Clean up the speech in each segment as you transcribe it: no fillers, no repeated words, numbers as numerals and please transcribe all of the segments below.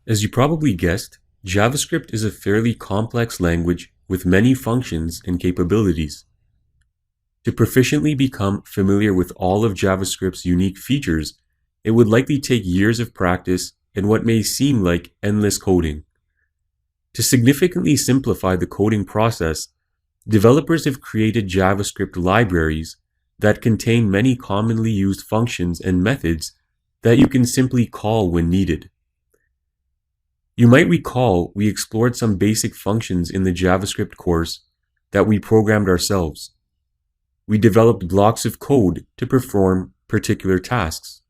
As you probably guessed, JavaScript is a fairly complex language with many functions and capabilities. To proficiently become familiar with all of JavaScript's unique features, it would likely take years of practice and what may seem like endless coding. To significantly simplify the coding process, developers have created JavaScript libraries that contain many commonly used functions and methods that you can simply call when needed. You might recall we explored some basic functions in the JavaScript course that we programmed ourselves. We developed blocks of code to perform particular tasks.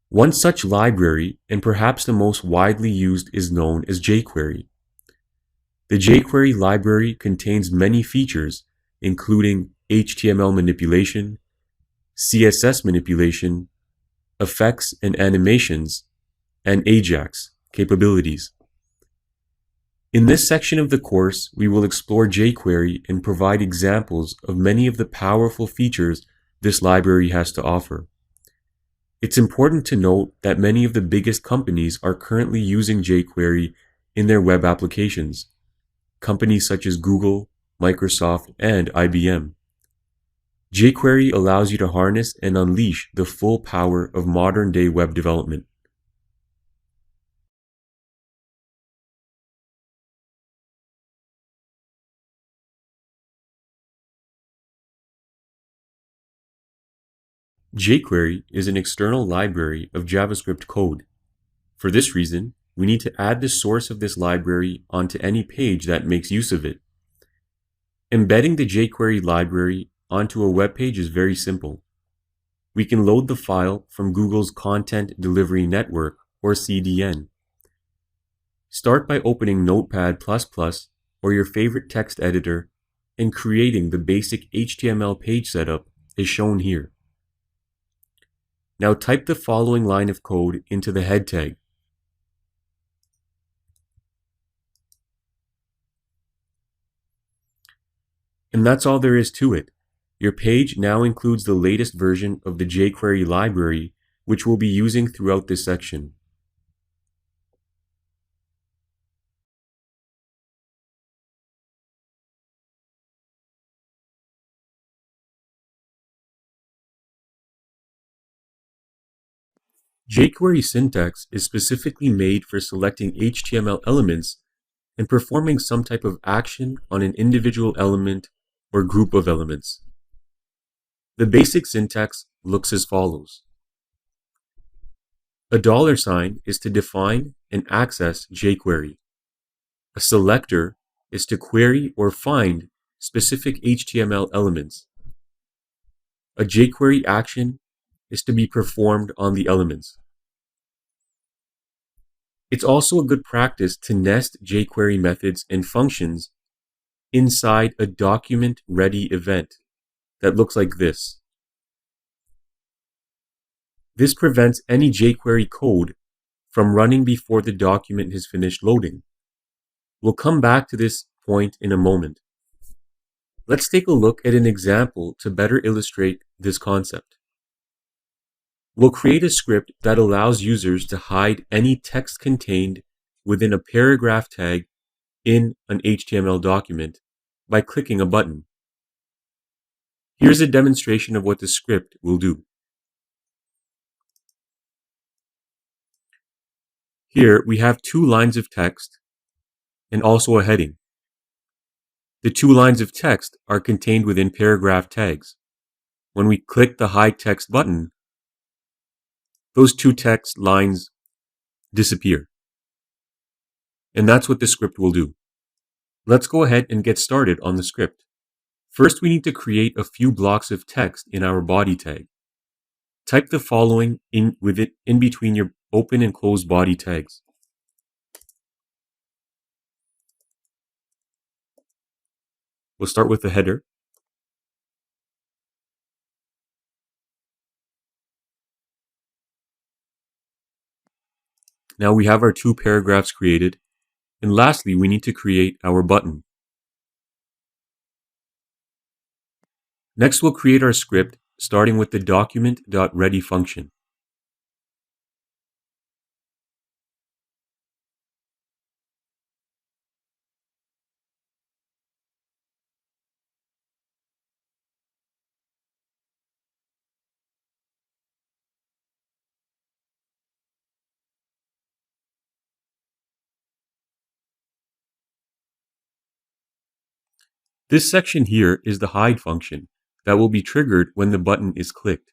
One such library, and perhaps the most widely used, is known as jQuery. The jQuery library contains many features, including HTML manipulation, CSS manipulation, effects and animations, and AJAX capabilities. In this section of the course, we will explore jQuery and provide examples of many of the powerful features this library has to offer. It's important to note that many of the biggest companies are currently using jQuery in their web applications. Companies such as Google, Microsoft, and IBM. jQuery allows you to harness and unleash the full power of modern-day web development. jQuery is an external library of JavaScript code. For this reason, we need to add the source of this library onto any page that makes use of it. Embedding the jQuery library onto a web page is very simple. We can load the file from Google's Content Delivery Network, or CDN. Start by opening Notepad++ or your favorite text editor and creating the basic HTML page setup as shown here. Now type the following line of code into the head tag. And that's all there is to it. Your page now includes the latest version of the jQuery library, which we'll be using throughout this section. jQuery syntax is specifically made for selecting HTML elements and performing some type of action on an individual element or group of elements. The basic syntax looks as follows. A $sign is to define and access jQuery. A selector is to query or find specific HTML elements. A jQuery action is to be performed on the elements. It's also a good practice to nest jQuery methods and functions inside a document-ready event that looks like this. This prevents any jQuery code from running before the document has finished loading. We'll come back to this point in a moment. Let's take a look at an example to better illustrate this concept. We'll create a script that allows users to hide any text contained within a paragraph tag in an HTML document by clicking a button. Here's a demonstration of what the script will do. Here we have 2 lines of text and also a heading. The 2 lines of text are contained within paragraph tags. When we click the Hide Text button, those 2 text lines disappear. And that's what the script will do. Let's go ahead and get started on the script. First, we need to create a few blocks of text in our body tag. Type the following in between your open and close body tags. We'll start with the header. Now we have our 2 paragraphs created. And lastly, we need to create our button. Next, we'll create our script, starting with the document.ready function. This section here is the hide function that will be triggered when the button is clicked.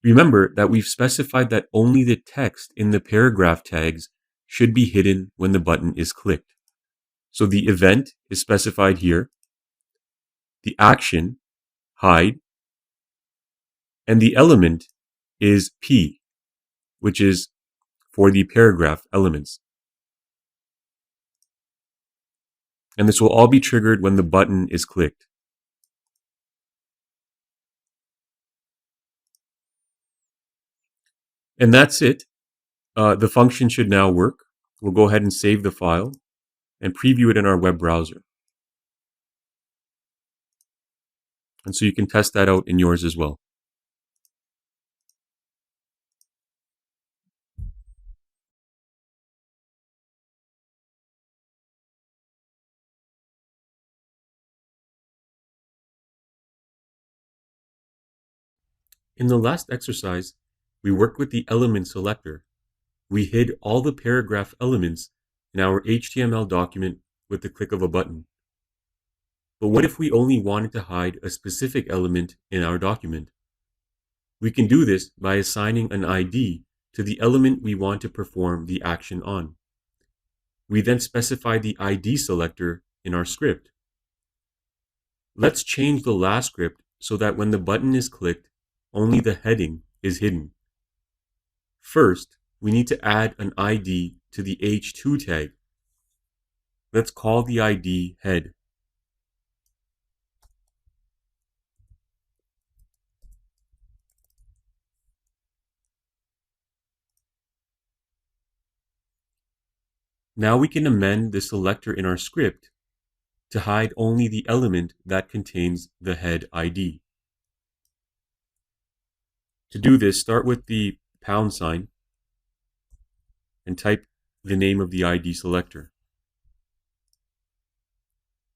Remember that we've specified that only the text in the paragraph tags should be hidden when the button is clicked. So the event is specified here, the action, hide, and the element is P, which is for the paragraph elements. And this will all be triggered when the button is clicked. And that's it. The function should now work. We'll go ahead and save the file and preview it in our web browser. And so you can test that out in yours as well. In the last exercise, we worked with the element selector. We hid all the paragraph elements in our HTML document with the click of a button. But what if we only wanted to hide a specific element in our document? We can do this by assigning an ID to the element we want to perform the action on. We then specify the ID selector in our script. Let's change the last script so that when the button is clicked, only the heading is hidden. First, we need to add an ID to the h2 tag. Let's call the ID head. Now we can amend the selector in our script to hide only the element that contains the head ID. To do this, start with the # and type the name of the ID selector.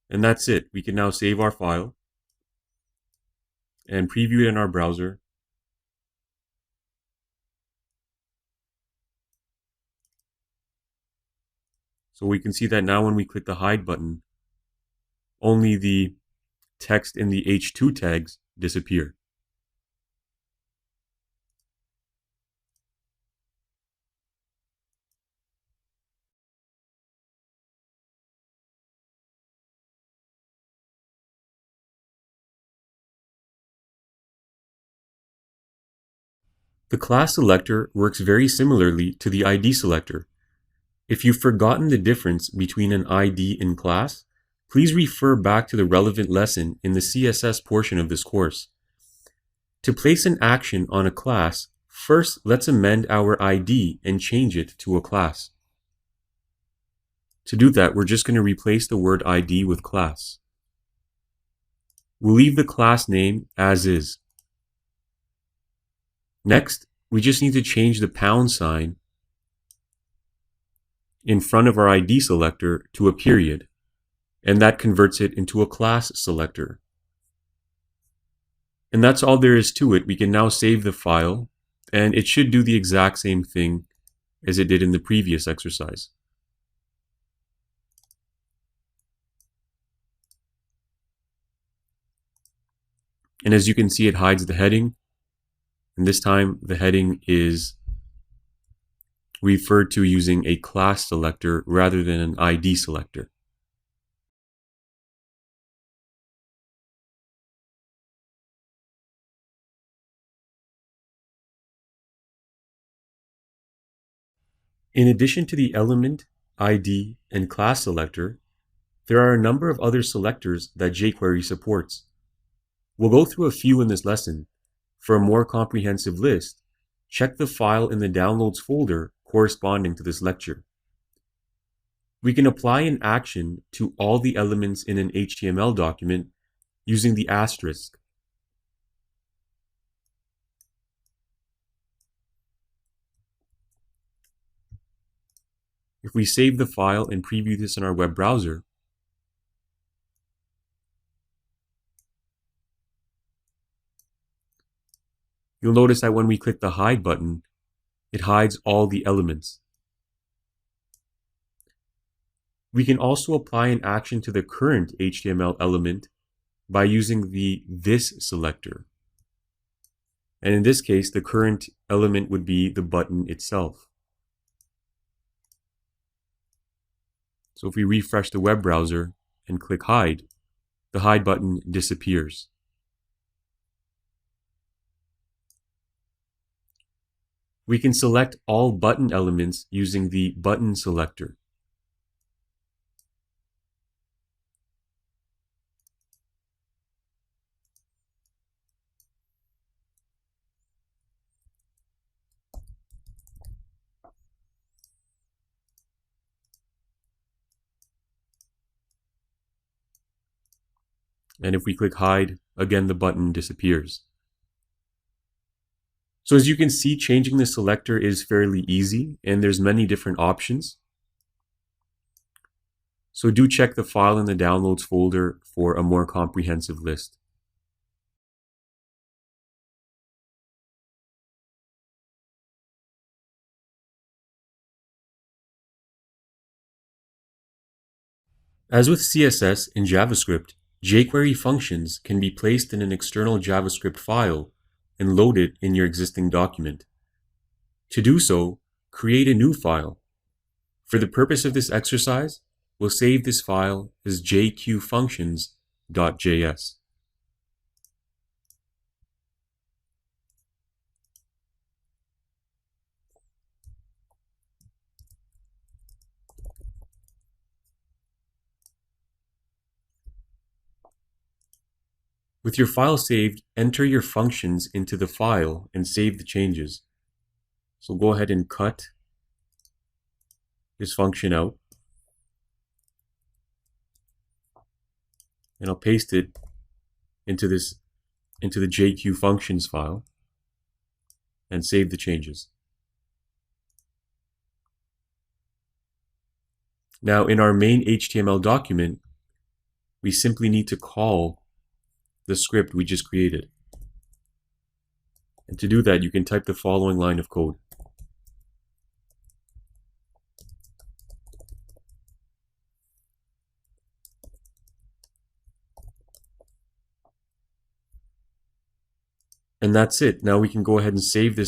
And that's it. We can now save our file and preview it in our browser. So we can see that now when we click the hide button, only the text in the h2 tags disappear. The class selector works very similarly to the ID selector. If you've forgotten the difference between an ID and class, please refer back to the relevant lesson in the CSS portion of this course. To place an action on a class, first let's amend our ID and change it to a class. To do that, we're just going to replace the word ID with class. We'll leave the class name as is. Next, we just need to change the # in front of our ID selector to a period, and that converts it into a class selector. And that's all there is to it. We can now save the file, and it should do the exact same thing as it did in the previous exercise. And as you can see, it hides the heading, and this time the heading is referred to using a class selector rather than an ID selector. In addition to the element, ID, and class selector, there are a number of other selectors that jQuery supports. We'll go through a few in this lesson. For a more comprehensive list, check the file in the Downloads folder corresponding to this lecture. We can apply an action to all the elements in an HTML document using the asterisk. If we save the file and preview this in our web browser, you'll notice that when we click the hide button, it hides all the elements. We can also apply an action to the current HTML element by using the this selector. And in this case, the current element would be the button itself. So if we refresh the web browser and click hide, the hide button disappears. We can select all button elements using the button selector. And if we click hide, again the button disappears. So as you can see, changing the selector is fairly easy, and there's many different options. So do check the file in the downloads folder for a more comprehensive list. As with CSS and JavaScript, jQuery functions can be placed in an external JavaScript file and loaded in your existing document. To do so, create a new file. For the purpose of this exercise, we'll save this file as jqfunctions.js. With your file saved, enter your functions into the file and save the changes. So go ahead and cut this function out, and I'll paste it into the jQfunctions file and save the changes. Now in our main HTML document, we simply need to call the script we just created. And to do that, you can type the following line of code. And that's it. Now we can go ahead and save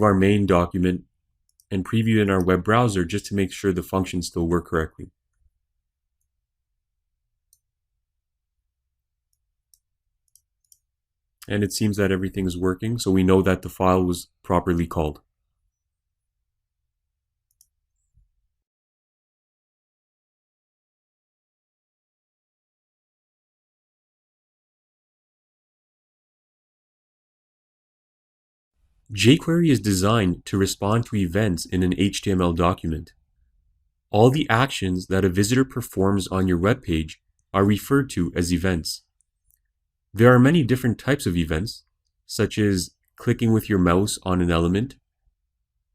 our main document and preview it in our web browser just to make sure the functions still work correctly. And it seems that everything is working, so we know that the file was properly called. jQuery is designed to respond to events in an HTML document. All the actions that a visitor performs on your web page are referred to as events. There are many different types of events, such as clicking with your mouse on an element,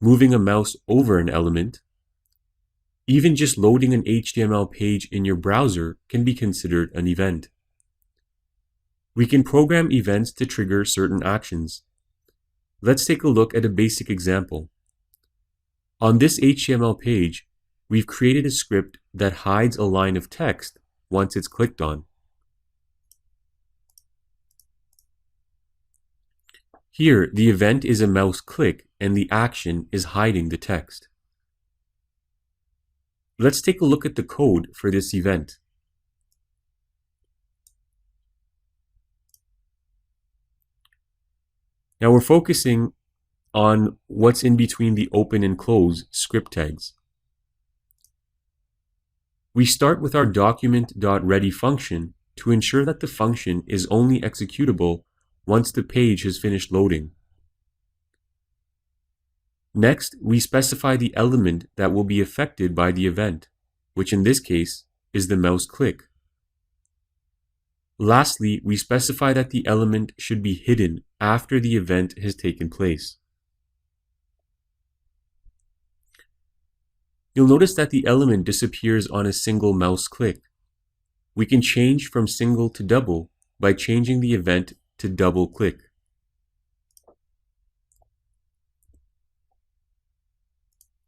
moving a mouse over an element. Even just loading an HTML page in your browser can be considered an event. We can program events to trigger certain actions. Let's take a look at a basic example. On this HTML page, we've created a script that hides a line of text once it's clicked on. Here, the event is a mouse click and the action is hiding the text. Let's take a look at the code for this event. Now we're focusing on what's in between the open and close script tags. We start with our document.ready function to ensure that the function is only executable once the page has finished loading. Next, we specify the element that will be affected by the event, which in this case is the mouse click. Lastly, we specify that the element should be hidden after the event has taken place. You'll notice that the element disappears on a single mouse click. We can change from single to double by changing the event to double click.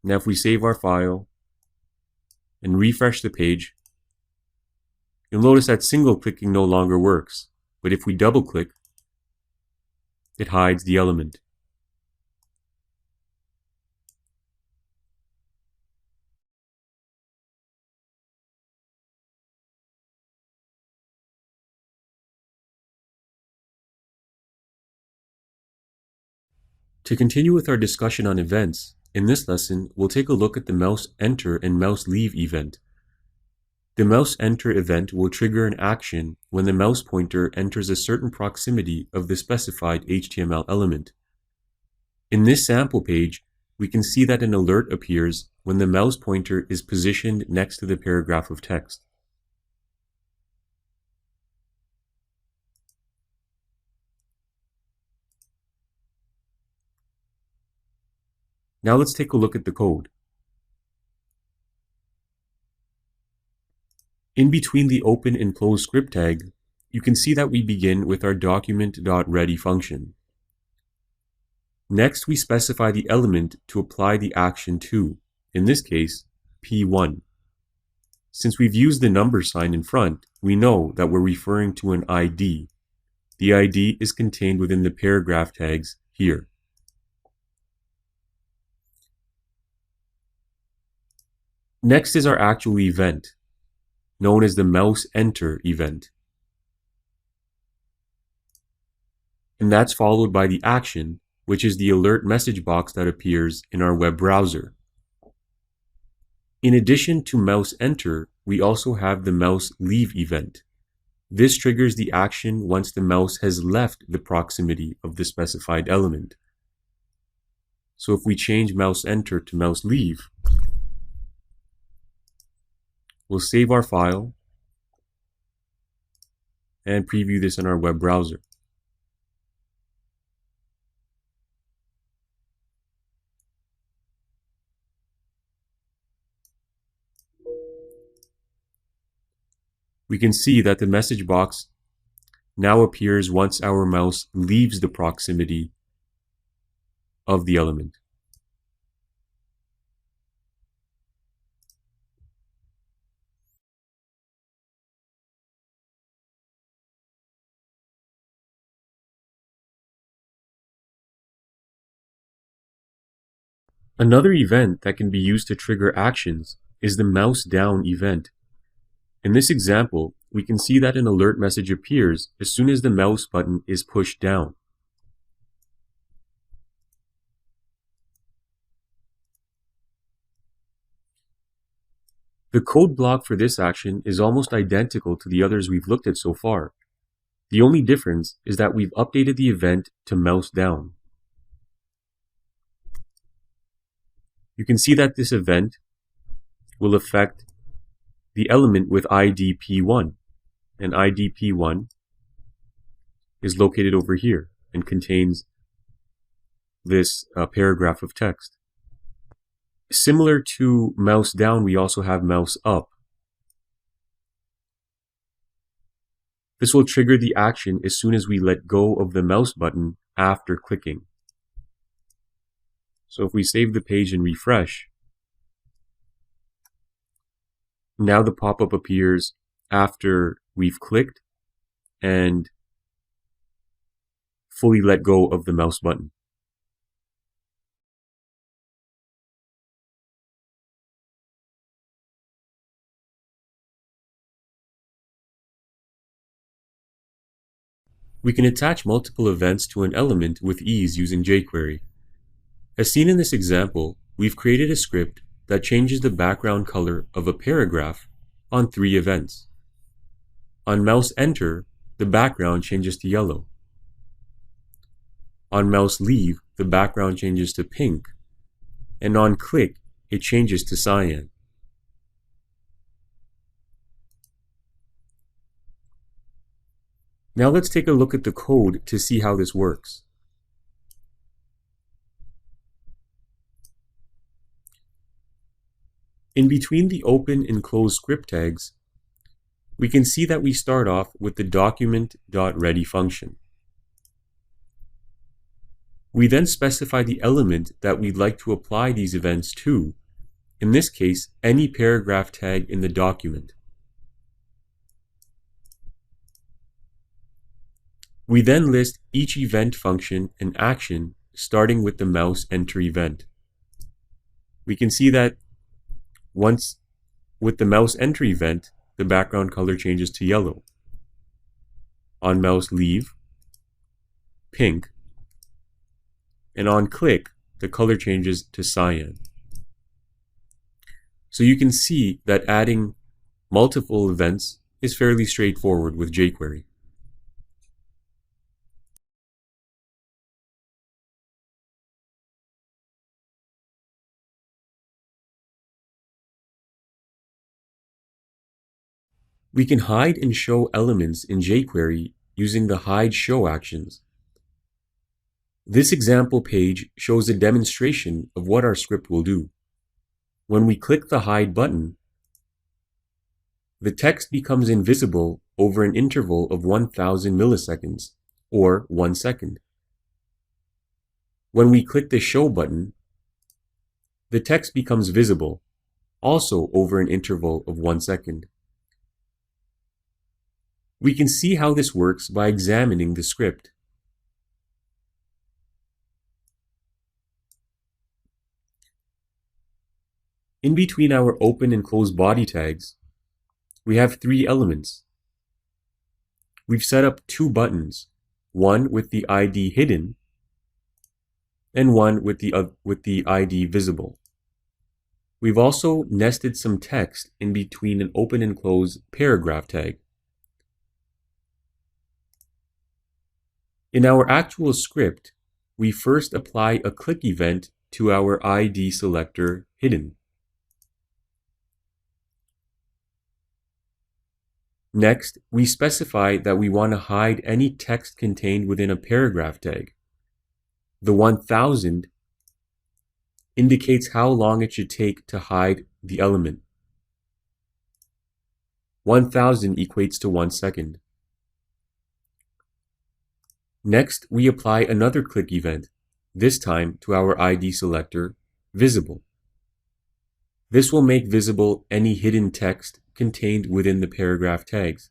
Now if we save our file and refresh the page, you'll notice that single clicking no longer works, but if we double click, it hides the element. To continue with our discussion on events, in this lesson, we'll take a look at the mouse enter and mouse leave event. The mouse enter event will trigger an action when the mouse pointer enters a certain proximity of the specified HTML element. In this sample page, we can see that an alert appears when the mouse pointer is positioned next to the paragraph of text. Now let's take a look at the code. In between the open and close script tag, you can see that we begin with our document.ready function. Next, we specify the element to apply the action to, in this case, P1. Since we've used the number sign in front, we know that we're referring to an ID. The ID is contained within the paragraph tags here. Next is our actual event, known as the mouse enter event. And that's followed by the action, which is the alert message box that appears in our web browser. In addition to mouse enter, we also have the mouse leave event. This triggers the action once the mouse has left the proximity of the specified element. So if we change mouse enter to mouse leave, we'll save our file and preview this in our web browser. We can see that the message box now appears once our mouse leaves the proximity of the element. Another event that can be used to trigger actions is the mouse down event. In this example, we can see that an alert message appears as soon as the mouse button is pushed down. The code block for this action is almost identical to the others we've looked at so far. The only difference is that we've updated the event to mouse down. You can see that this event will affect the element with ID P1, and ID P1 is located over here and contains this paragraph of text. Similar to mouse down, we also have mouse up. This will trigger the action as soon as we let go of the mouse button after clicking. So if we save the page and refresh, now the pop-up appears after we've clicked and fully let go of the mouse button. We can attach multiple events to an element with ease using jQuery. As seen in this example, we've created a script that changes the background color of a paragraph on 3 events. On mouse enter, the background changes to yellow. On mouse leave, the background changes to pink. And on click, it changes to cyan. Now let's take a look at the code to see how this works. In between the open and close script tags, we can see that we start off with the document.ready function. We then specify the element that we'd like to apply these events to. in this case, any paragraph tag in the document. We then list each event function and action starting with the mouse enter event. We can see that once with the mouse enter event, the background color changes to yellow. On mouse leave, pink, and on click, the color changes to cyan. So you can see that adding multiple events is fairly straightforward with jQuery. We can hide and show elements in jQuery using the hide show actions. This example page shows a demonstration of what our script will do. When we click the hide button, the text becomes invisible over an interval of 1000 milliseconds, or 1 second. When we click the show button, the text becomes visible, also over an interval of 1 second. We can see how this works by examining the script. In between our open and close body tags, we have 3 elements. We've set up 2 buttons, one with the ID hidden and one with the ID visible. We've also nested some text in between an open and close paragraph tag. In our actual script, we first apply a click event to our ID selector hidden. Next, we specify that we want to hide any text contained within a paragraph tag. The 1000 indicates how long it should take to hide the element. 1000 equates to 1 second. Next, we apply another click event, this time to our ID selector, visible. This will make visible any hidden text contained within the paragraph tags.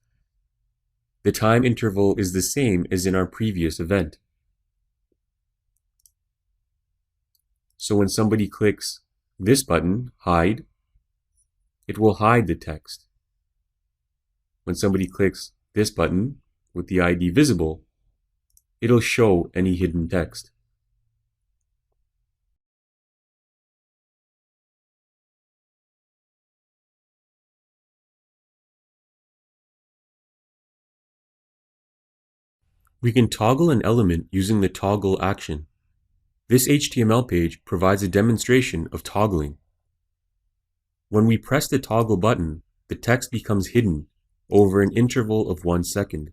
The time interval is the same as in our previous event. So when somebody clicks this button, hide, it will hide the text. When somebody clicks this button with the ID visible, it'll show any hidden text. We can toggle an element using the toggle action. This HTML page provides a demonstration of toggling. When we press the toggle button, the text becomes hidden over an interval of 1 second.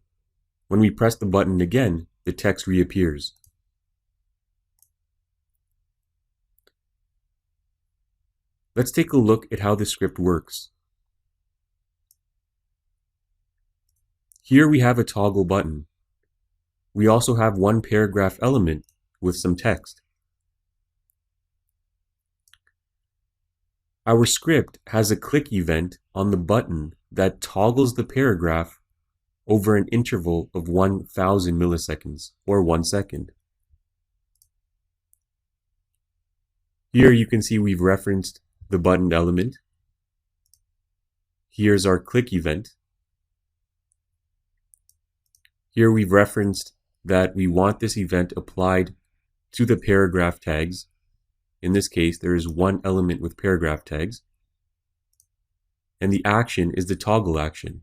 When we press the button again, the text reappears. Let's take a look at how the script works. Here we have a toggle button. We also have one paragraph element with some text. Our script has a click event on the button that toggles the paragraph over an interval of 1000 milliseconds, or 1 second. Here you can see we've referenced the button element. Here's our click event. Here we've referenced that we want this event applied to the paragraph tags. In this case, there is one element with paragraph tags. And the action is the toggle action.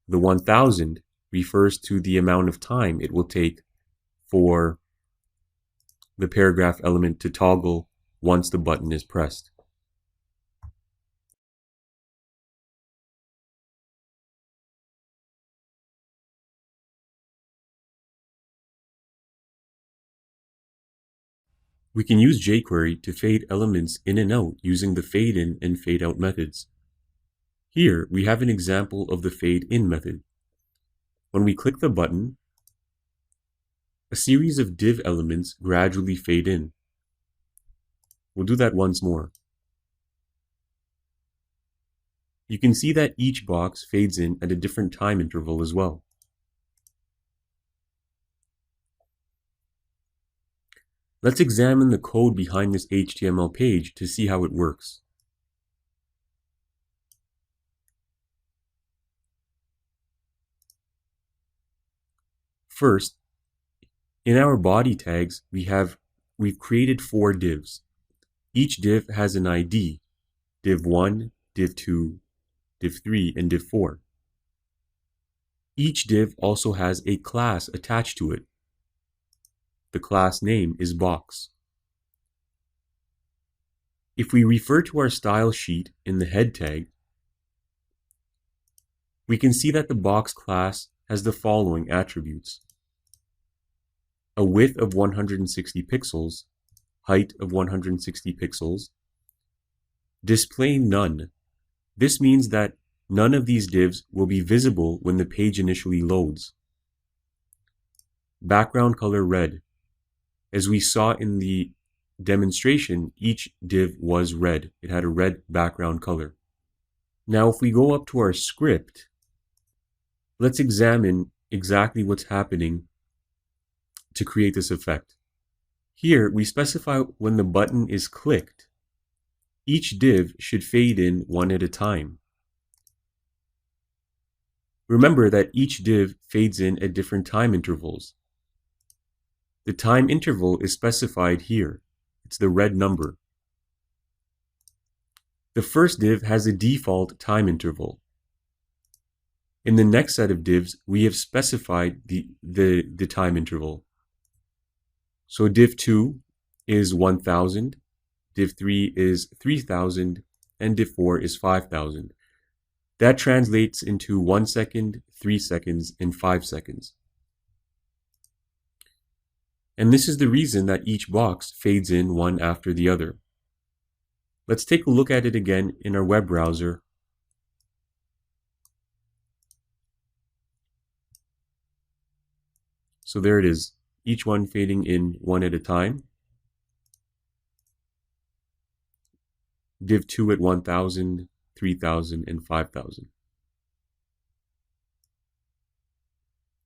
The 1000 refers to the amount of time it will take for the paragraph element to toggle once the button is pressed. We can use jQuery to fade elements in and out using the fade in and fade out methods. Here we have an example of the fade in method. When we click the button, a series of div elements gradually fade in. We'll do that once more. you can see that each box fades in at a different time interval as well. Let's examine the code behind this HTML page to see how it works. First, in our body tags, we've created 4 divs. Each div has an ID, div 1, div 2, div 3, and div 4. Each div also has a class attached to it. The class name is box. If we refer to our style sheet in the head tag, we can see that the box class has the following attributes: a width of 160 pixels, height of 160 pixels, display none. This means that none of these divs will be visible when the page initially loads. Background color red. As we saw in the demonstration, each div was red. It had a red background color. Now, if we go up to our script, let's examine exactly what's happening to create this effect. Here, we specify when the button is clicked, each div should fade in one at a time. Remember that each div fades in at different time intervals. The time interval is specified here. It's the red number. The first div has a default time interval. In the next set of divs, we have specified the time interval. So div 2 is 1000, div 3 is 3000, and div 4 is 5000. That translates into 1 second, 3 seconds, and 5 seconds. And this is the reason that each box fades in one after the other. Let's take a look at it again in our web browser. So there it is, each one fading in one at a time. Div 2 at 1000, 3000, and 5000.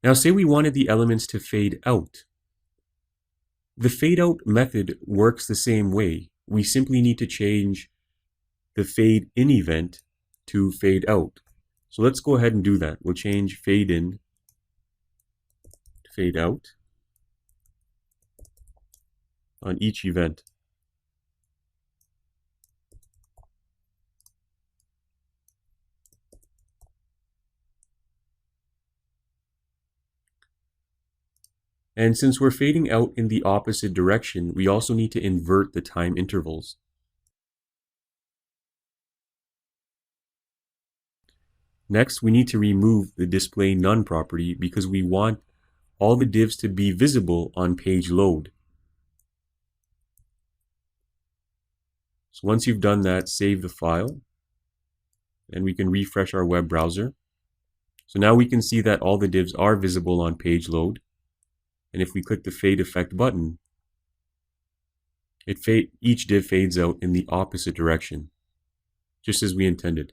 Now say we wanted the elements to fade out. The fade out method works the same way. We simply need to change the fade in event to fade out. So let's go ahead and do that. We'll change fade in to fade out on each event. And since we're fading out in the opposite direction, we also need to invert the time intervals. Next, we need to remove the display none property because we want all the divs to be visible on page load. So once you've done that, save the file, and we can refresh our web browser. So now we can see that all the divs are visible on page load. And if we click the fade effect button, each div fades out in the opposite direction, just as we intended.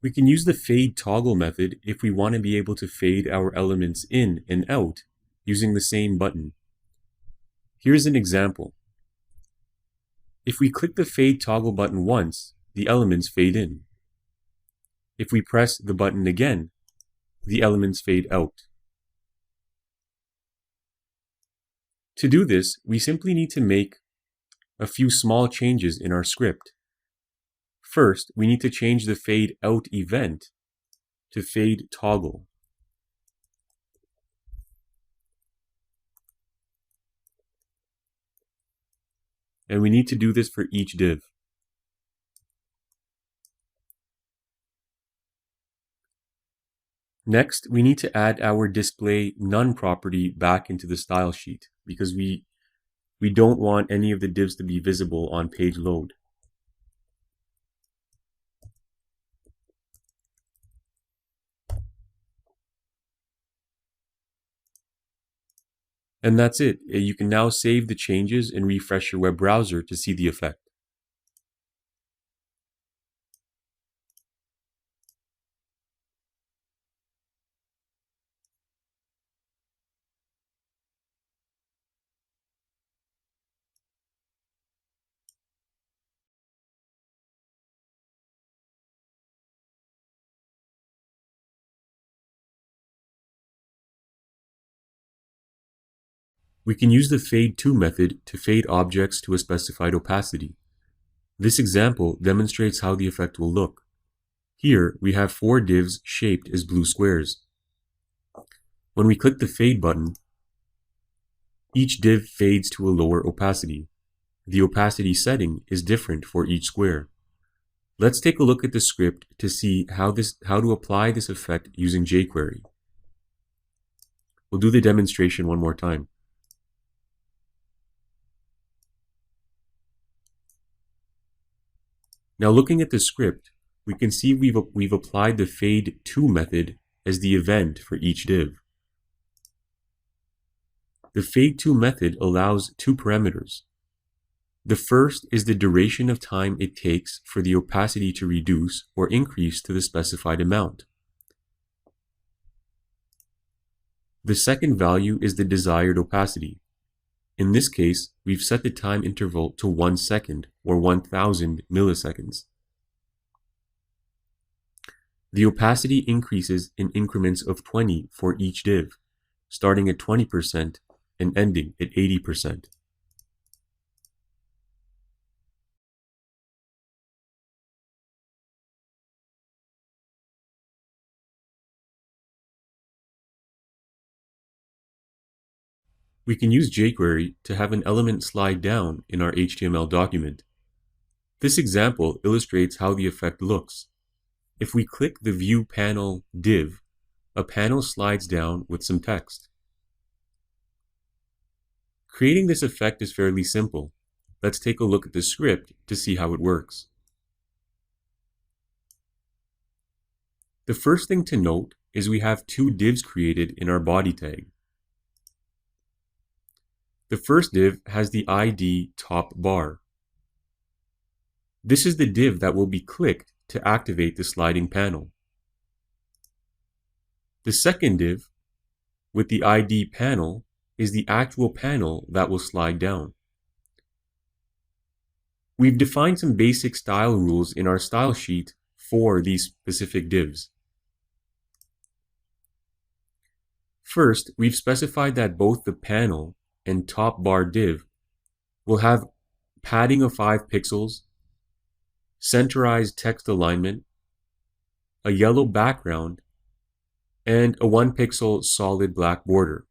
We can use the fade toggle method if we want to be able to fade our elements in and out using the same button. Here's an example. If we click the fade toggle button once, the elements fade in. If we press the button again, the elements fade out. To do this, we simply need to make a few small changes in our script. First, we need to change the fade out event to fade toggle. And we need to do this for each div. Next, we need to add our display none property back into the style sheet because we don't want any of the divs to be visible on page load. And that's it. You can now save the changes and refresh your web browser to see the effect. We can use the fade to method to fade objects to a specified opacity. This example demonstrates how the effect will look. Here, we have 4 divs shaped as blue squares. When we click the fade button, each div fades to a lower opacity. The opacity setting is different for each square. Let's take a look at the script to see how to apply this effect using jQuery. We'll do the demonstration one more time. Now looking at the script, we can see we've applied the fade to method as the event for each div. The fade to method allows 2 parameters. The first is the duration of time it takes for the opacity to reduce or increase to the specified amount. The second value is the desired opacity. In this case, we've set the time interval to 1 second or 1000 milliseconds. The opacity increases in increments of 20 for each div, starting at 20% and ending at 80%. We can use jQuery to have an element slide down in our HTML document. This example illustrates how the effect looks. If we click the View Panel div, a panel slides down with some text. Creating this effect is fairly simple. Let's take a look at the script to see how it works. The first thing to note is we have 2 divs created in our body tag. The first div has the ID top bar. This is the div that will be clicked to activate the sliding panel. The second div with the ID panel is the actual panel that will slide down. We've defined some basic style rules in our style sheet for these specific divs. First, we've specified that both the panel and top bar div will have padding of 5 pixels, centerized text alignment, a yellow background, and a 1 pixel solid black border.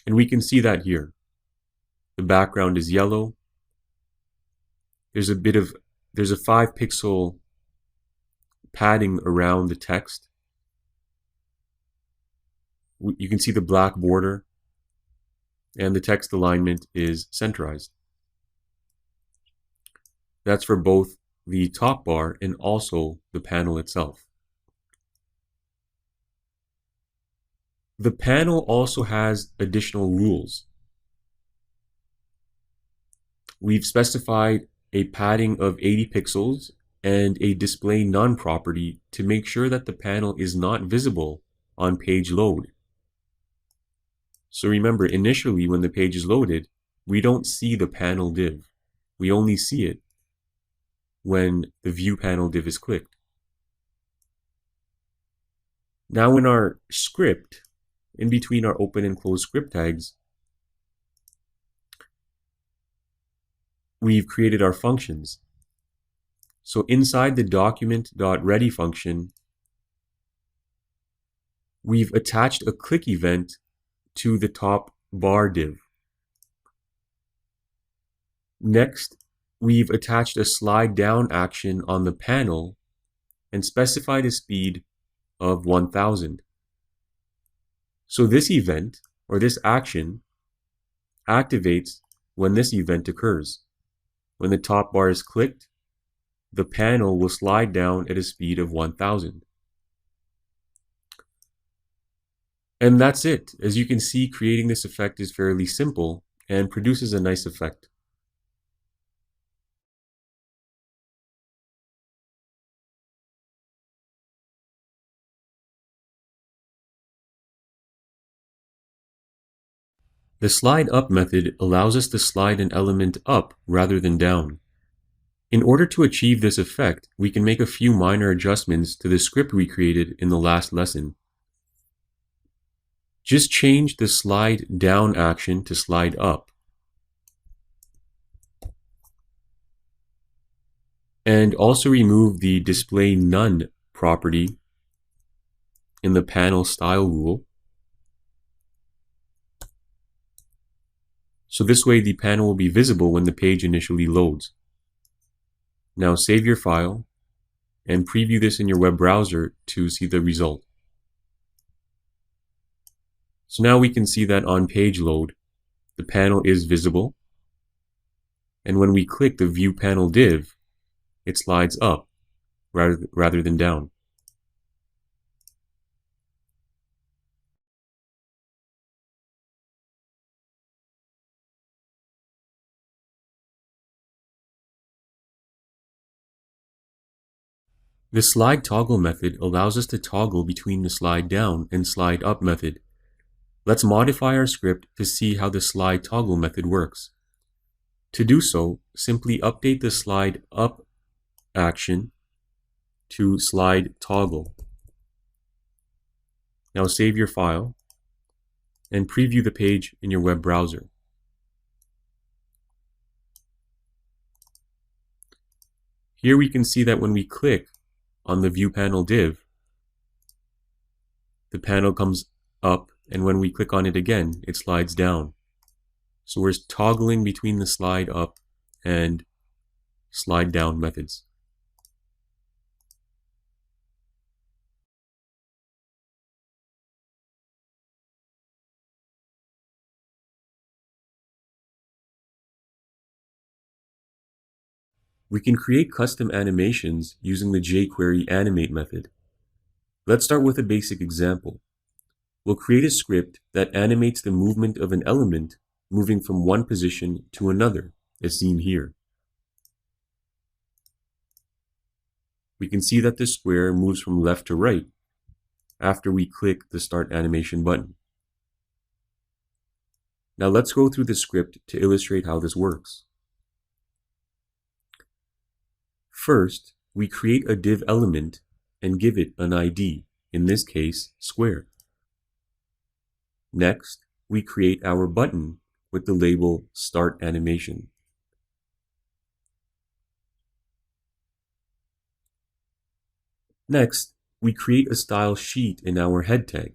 And we can see that here. The background is yellow. There's a 5 pixel padding around the text. You can see the black border, and the text alignment is centerized. That's for both the top bar and also the panel itself. The panel also has additional rules. We've specified a padding of 80 pixels and a display none property to make sure that the panel is not visible on page load. So remember, initially when the page is loaded, we don't see the panel div. We only see it when the view panel div is clicked. Now in our script, in between our open and close script tags, we've created our functions. So inside the document.ready function, we've attached a click event to the top bar div. Next, we've attached a slide down action on the panel and specified a speed of 1000. So this event, or this action, activates when this event occurs. When the top bar is clicked, the panel will slide down at a speed of 1000. And that's it. As you can see, creating this effect is fairly simple and produces a nice effect. The slide up method allows us to slide an element up rather than down. In order to achieve this effect, we can make a few minor adjustments to the script we created in the last lesson. Just change the slide down action to slide up. And also remove the display none property in the panel style rule. So this way the panel will be visible when the page initially loads. Now save your file and preview this in your web browser to see the result. So now we can see that on page load, the panel is visible. And when we click the View Panel div, it slides up rather than down. The slide toggle method allows us to toggle between the slide down and slide up method. Let's modify our script to see how the slide toggle method works. To do so, simply update the slide up action to slide toggle. Now save your file and preview the page in your web browser. Here we can see that when we click on the View Panel div, the panel comes up, and when we click on it again, it slides down. So we're toggling between the slide up and slide down methods. We can create custom animations using the jQuery animate method. Let's start with a basic example. We'll create a script that animates the movement of an element moving from one position to another, as seen here. We can see that the square moves from left to right after we click the Start Animation button. Now let's go through the script to illustrate how this works. First, we create a div element and give it an ID, in this case, square. Next, we create our button with the label Start Animation. Next, we create a style sheet in our head tag.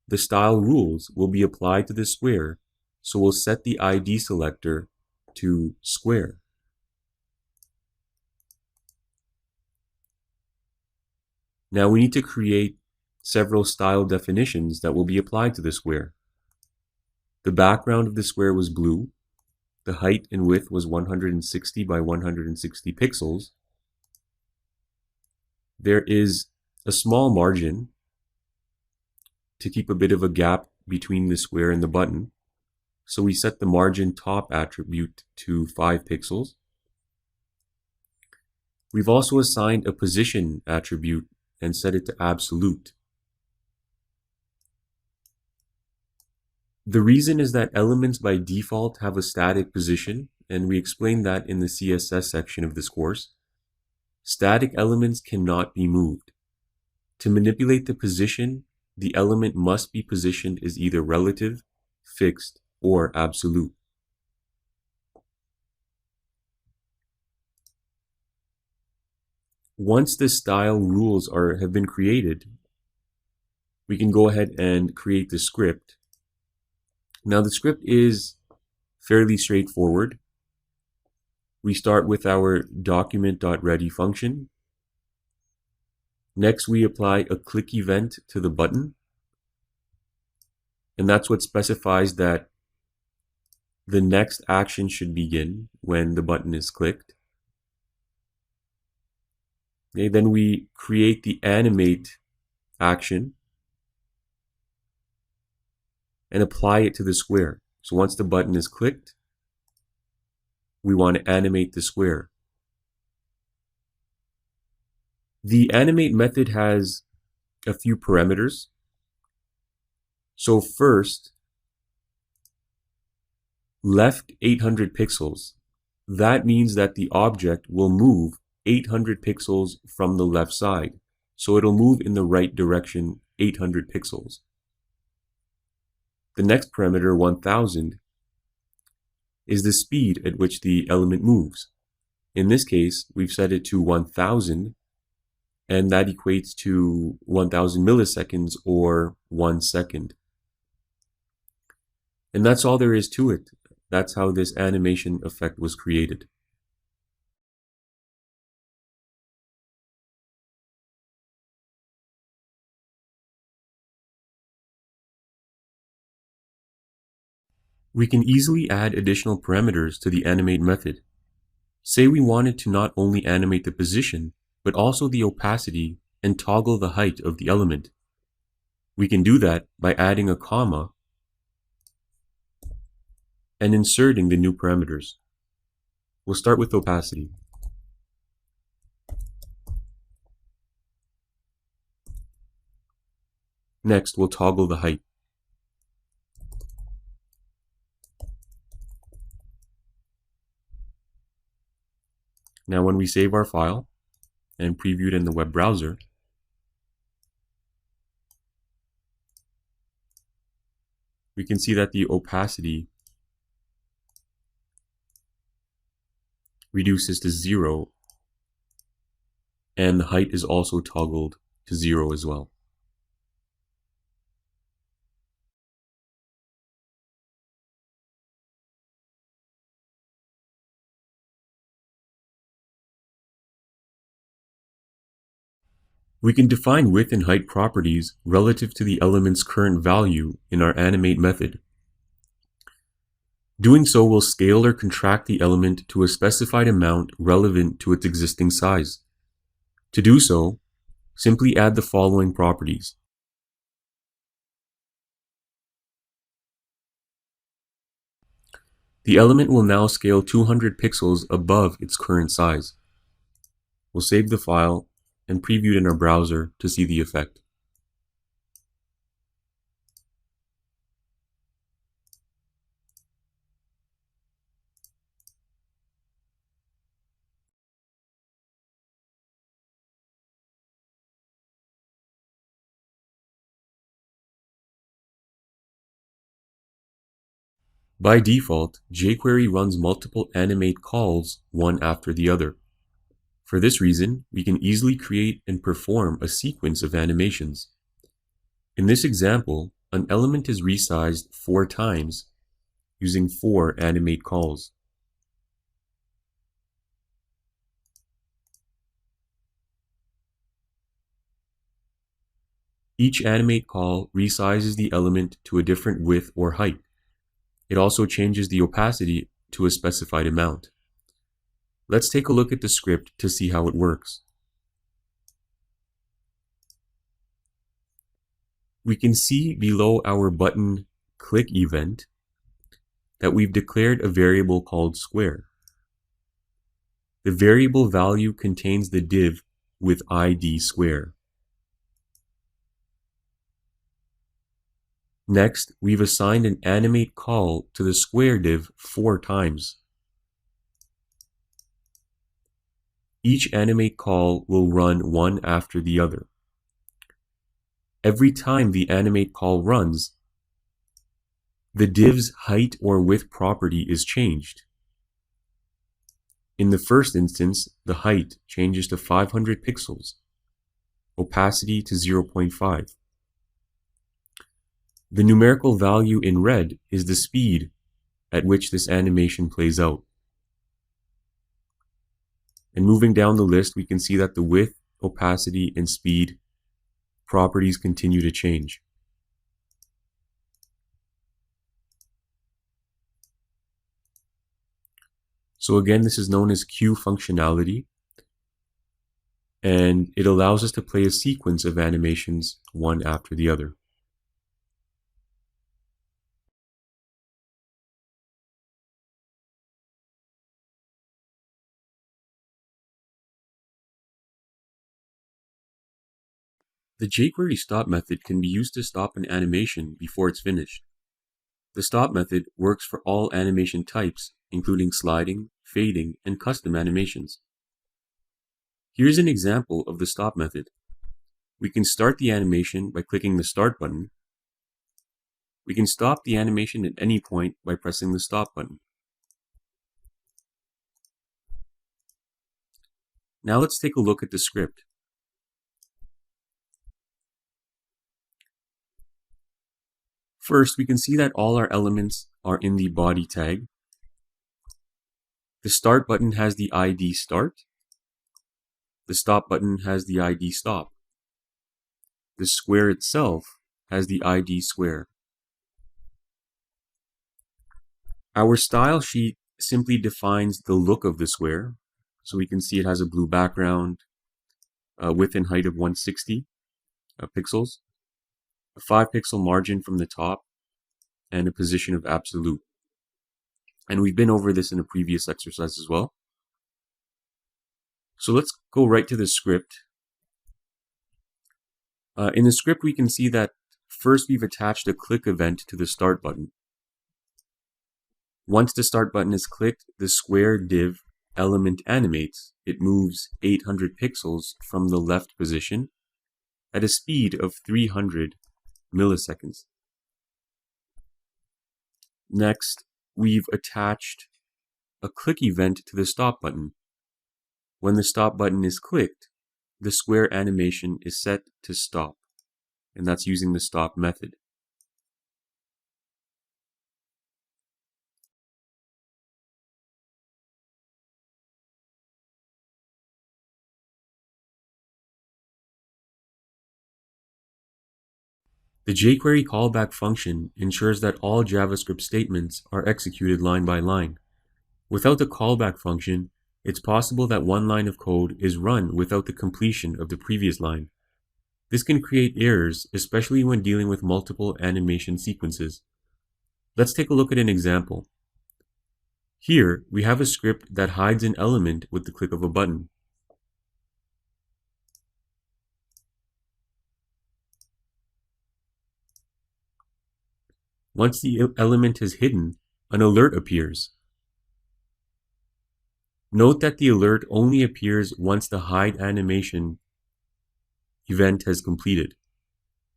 The style rules will be applied to the square, so we'll set the ID selector to square. Now we need to create several style definitions that will be applied to the square. The background of the square was blue. The height and width was 160 by 160 pixels. There is a small margin to keep a bit of a gap between the square and the button. So we set the margin top attribute to 5 pixels. We've also assigned a position attribute and set it to absolute. The reason is that elements by default have a static position, and we explained that in the CSS section of this course. Static elements cannot be moved. To manipulate the position, the element must be positioned as either relative, fixed, or absolute. Once the style rules have been created, we can go ahead and create the script. Now the script is fairly straightforward. We start with our document.ready function. Next, we apply a click event to the button. And that's what specifies that the next action should begin when the button is clicked. Okay, then we create the animate action. and apply it to the square. So once the button is clicked, we want to animate the square. The animate method has a few parameters. So first, left 800 pixels. That means that the object will move 800 pixels from the left side. So it'll move in the right direction 800 pixels. The next parameter, 1000, is the speed at which the element moves. In this case, we've set it to 1000, and that equates to 1000 milliseconds or 1 second. And that's all there is to it. That's how this animation effect was created. We can easily add additional parameters to the animate method. Say we wanted to not only animate the position, but also the opacity and toggle the height of the element. We can do that by adding a comma and inserting the new parameters. We'll start with opacity. Next, we'll toggle the height. Now when we save our file and preview it in the web browser, we can see that the opacity reduces to 0, and the height is also toggled to 0 as well. We can define width and height properties relative to the element's current value in our animate method. Doing so will scale or contract the element to a specified amount relevant to its existing size. To do so, simply add the following properties. The element will now scale 200 pixels above its current size. We'll save the file and preview it in our browser to see the effect. By default, jQuery runs multiple animate calls one after the other. For this reason, we can easily create and perform a sequence of animations. In this example, an element is resized 4 times using 4 animate calls. Each animate call resizes the element to a different width or height. It also changes the opacity to a specified amount. Let's take a look at the script to see how it works. We can see below our button click event that we've declared a variable called square. The variable value contains the div with ID square. Next, we've assigned an animate call to the square div 4 times. Each animate call will run one after the other. Every time the animate call runs, the div's height or width property is changed. In the first instance, the height changes to 500 pixels, opacity to 0.5. The numerical value in red is the speed at which this animation plays out. And moving down the list, we can see that the width, opacity, and speed properties continue to change. So again, this is known as queue functionality, and it allows us to play a sequence of animations one after the other. The jQuery stop method can be used to stop an animation before it's finished. The stop method works for all animation types, including sliding, fading, and custom animations. Here's an example of the stop method. We can start the animation by clicking the Start button. We can stop the animation at any point by pressing the Stop button. Now let's take a look at the script. First, we can see that all our elements are in the body tag. The Start button has the ID Start. The Stop button has the ID Stop. The square itself has the ID Square. Our style sheet simply defines the look of the square. So we can see it has a blue background, width and height of 160 pixels, a 5-pixel margin from the top, and a position of absolute. And we've been over this in a previous exercise as well. So let's go right to the script. In the script, we can see that first we've attached a click event to the Start button. Once the Start button is clicked, the square div element animates. It moves 800 pixels from the left position at a speed of 300 milliseconds. Next, we've attached a click event to the Stop button. When the Stop button is clicked, the square animation is set to stop, and that's using the stop method. The jQuery callback function ensures that all JavaScript statements are executed line by line. Without the callback function, it's possible that one line of code is run without the completion of the previous line. This can create errors, especially when dealing with multiple animation sequences. Let's take a look at an example. Here, we have a script that hides an element with the click of a button. Once the element is hidden, an alert appears. Note that the alert only appears once the hide animation event has completed.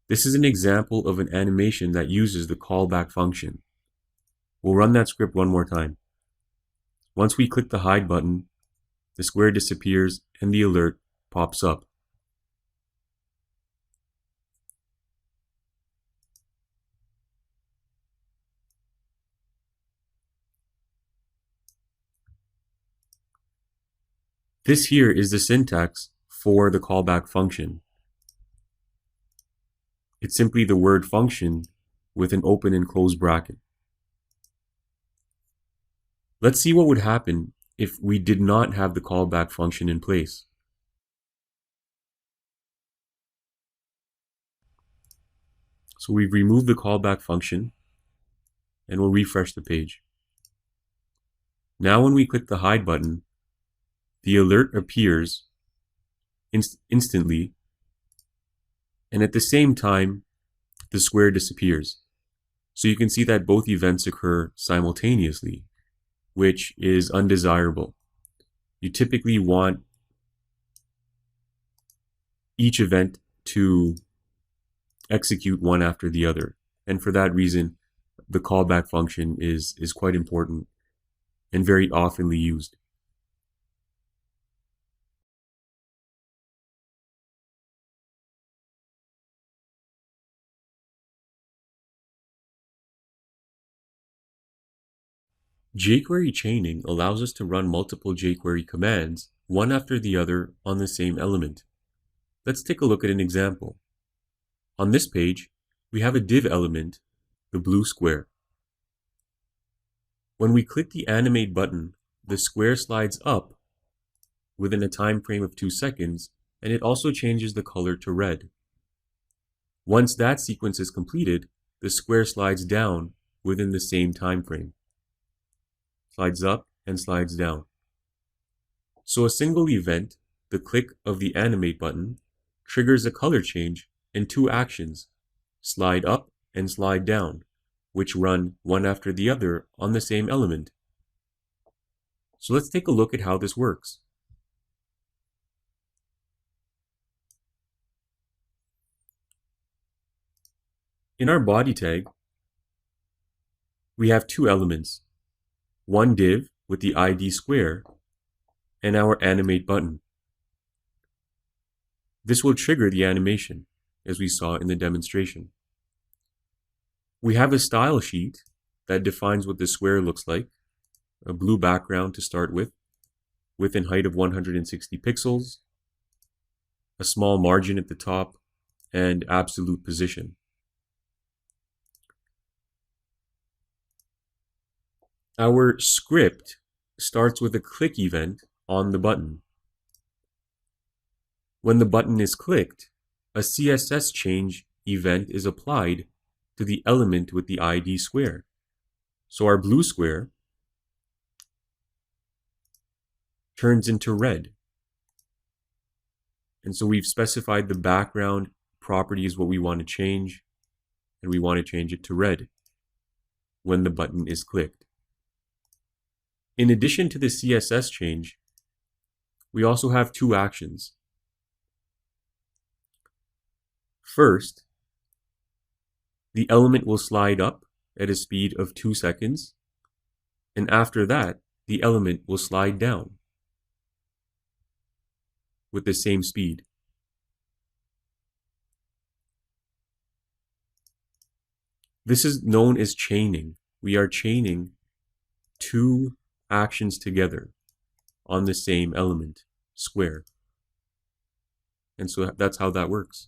This is an example of an animation that uses the callback function. We'll run that script one more time. Once we click the hide button, the square disappears and the alert pops up. This here is the syntax for the callback function. It's simply the word function with an open and closed bracket. Let's see what would happen if we did not have the callback function in place. So we've removed the callback function and we'll refresh the page. Now when we click the hide button, the alert appears instantly, and at the same time, the square disappears. So you can see that both events occur simultaneously, which is undesirable. You typically want each event to execute one after the other. And for that reason, the callback function is quite important and very oftenly used. jQuery chaining allows us to run multiple jQuery commands, one after the other, on the same element. Let's take a look at an example. On this page, we have a div element, the blue square. When we click the animate button, the square slides up within a time frame of 2 seconds, and it also changes the color to red. Once that sequence is completed, the square slides down within the same time frame. Slides up and slides down. So a single event, the click of the animate button, triggers a color change and two actions, slide up and slide down, which run one after the other on the same element. So let's take a look at how this works. In our body tag, we have two elements, one div with the ID square and our animate button. This will trigger the animation, as we saw in the demonstration. We have a style sheet that defines what the square looks like, a blue background to start with, width and height of 160 pixels, a small margin at the top, and absolute position. Our script starts with a click event on the button. When the button is clicked, a CSS change event is applied to the element with the ID square. So our blue square turns into red. And so we've specified the background property is what we want to change, and we want to change it to red when the button is clicked. In addition to the CSS change, we also have two actions. First, the element will slide up at a speed of 2 seconds, and after that, the element will slide down with the same speed. This is known as chaining. We are chaining two actions together on the same element, square. And so that's how that works.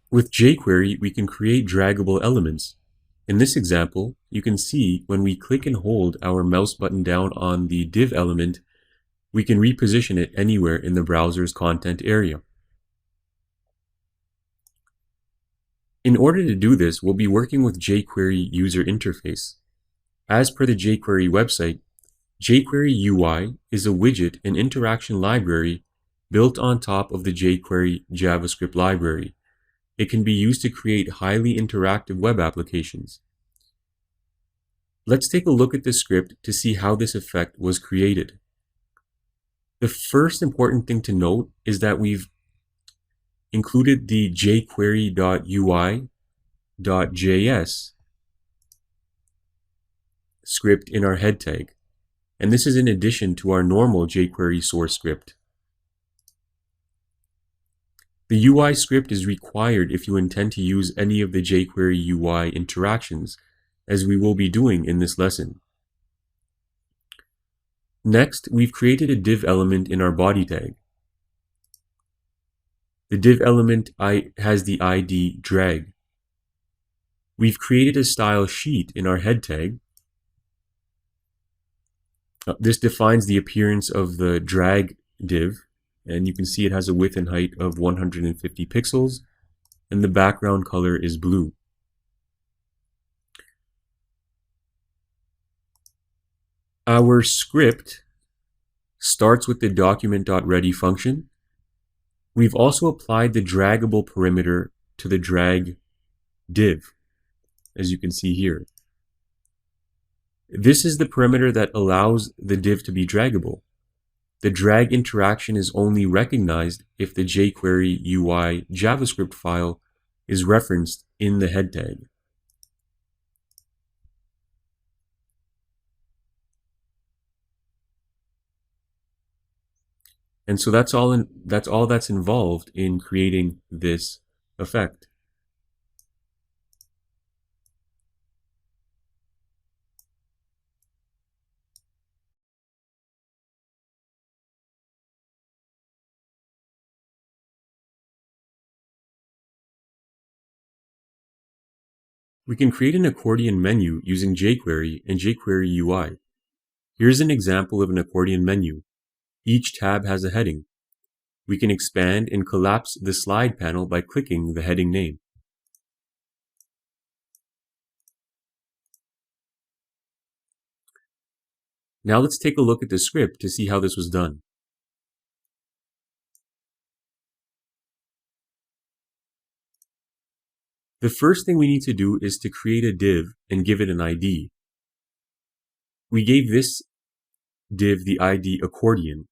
With jQuery, we can create draggable elements. In this example, you can see when we click and hold our mouse button down on the div element, we can reposition it anywhere in the browser's content area. In order to do this, we'll be working with jQuery user interface. As per the jQuery website, jQuery UI is a widget and interaction library built on top of the jQuery JavaScript library. It can be used to create highly interactive web applications. Let's take a look at the script to see how this effect was created. The first important thing to note is that we've included the jQuery.ui.js script in our head tag, and this is in addition to our normal jQuery source script. The UI script is required if you intend to use any of the jQuery UI interactions, as we will be doing in this lesson. Next, we've created a div element in our body tag. The div element has the ID drag. We've created a style sheet in our head tag. This defines the appearance of the drag div, and you can see it has a width and height of 150 pixels, and the background color is blue. Our script starts with the document.ready function. We've also applied the draggable parameter to the drag div, as you can see here. This is the parameter that allows the div to be draggable. The drag interaction is only recognized if the jQuery UI JavaScript file is referenced in the head tag. And so that's all that's involved in creating this effect. We can create an accordion menu using jQuery and jQuery UI. Here's an example of an accordion menu. Each tab has a heading. We can expand and collapse the slide panel by clicking the heading name. Now let's take a look at the script to see how this was done. The first thing we need to do is to create a div and give it an ID. We gave this div the ID accordion.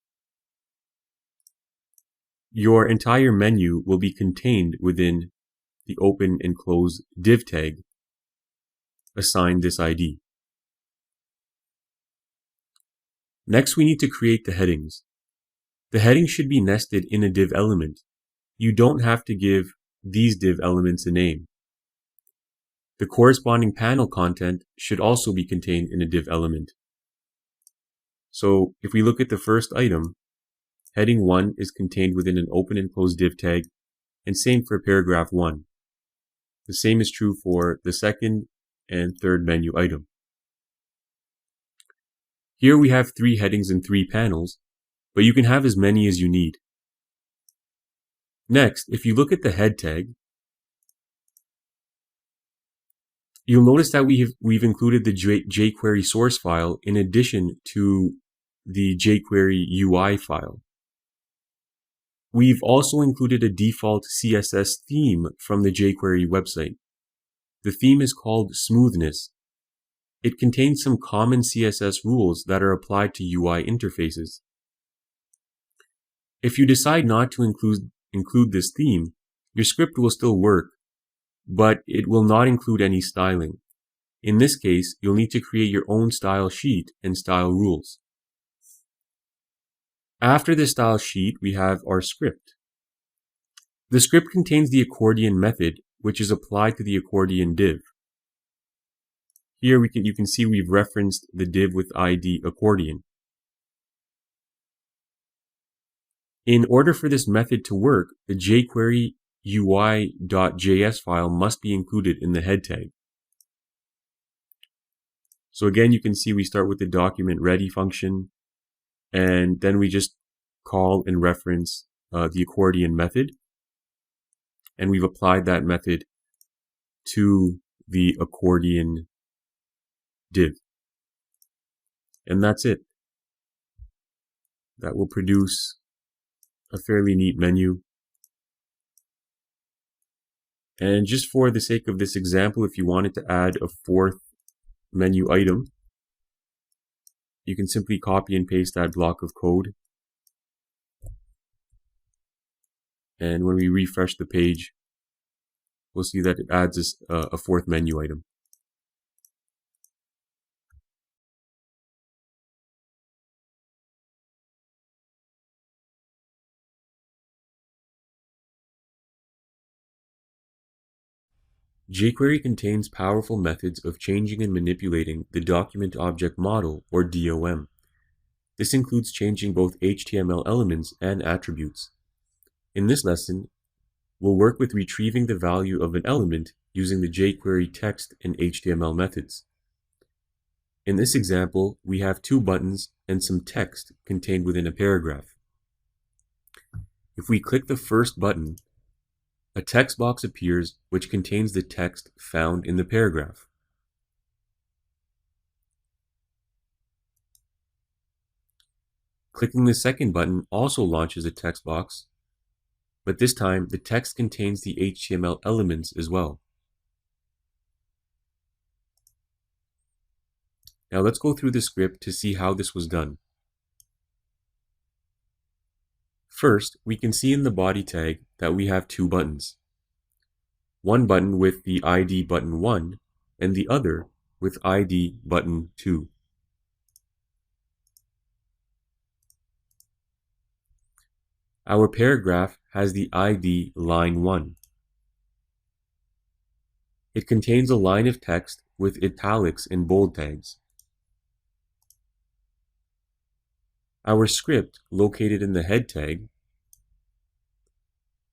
Your entire menu will be contained within the open and close div tag assigned this ID. Next, we need to create the headings. The headings should be nested in a div element. You don't have to give these div elements a name. The corresponding panel content should also be contained in a div element. So if we look at the first item, heading 1 is contained within an open and closed div tag, and same for paragraph 1. The same is true for the second and third menu item. Here we have 3 headings and 3 panels, but you can have as many as you need. Next, if you look at the head tag, you'll notice that we've included the jQuery source file in addition to the jQuery UI file. We've also included a default CSS theme from the jQuery website. The theme is called Smoothness. It contains some common CSS rules that are applied to UI interfaces. If you decide not to include this theme, your script will still work, but it will not include any styling. In this case, you'll need to create your own style sheet and style rules. After the style sheet, we have our script. The script contains the accordion method, which is applied to the accordion div. Here you can see we've referenced the div with ID accordion. In order for this method to work, the jQuery UI.js file must be included in the head tag. So again, you can see we start with the document ready function, and then we just call and reference the accordion method, and we've applied that method to the accordion div. And that's it. That will produce a fairly neat menu. And just for the sake of this example, if you wanted to add a 4th menu item, you can simply copy and paste that block of code. And when we refresh the page, we'll see that it adds us a 4th menu item. jQuery contains powerful methods of changing and manipulating the document object model, or DOM. This includes changing both HTML elements and attributes. In this lesson, we'll work with retrieving the value of an element using the jQuery text and HTML methods. In this example, we have 2 buttons and some text contained within a paragraph. If we click the first button, a text box appears which contains the text found in the paragraph. Clicking the second button also launches a text box, but this time the text contains the HTML elements as well. Now let's go through the script to see how this was done. First, we can see in the body tag that we have 2 buttons. One button with the ID button 1 and the other with ID button 2. Our paragraph has the ID line 1. It contains a line of text with italics and bold tags. Our script, located in the head tag,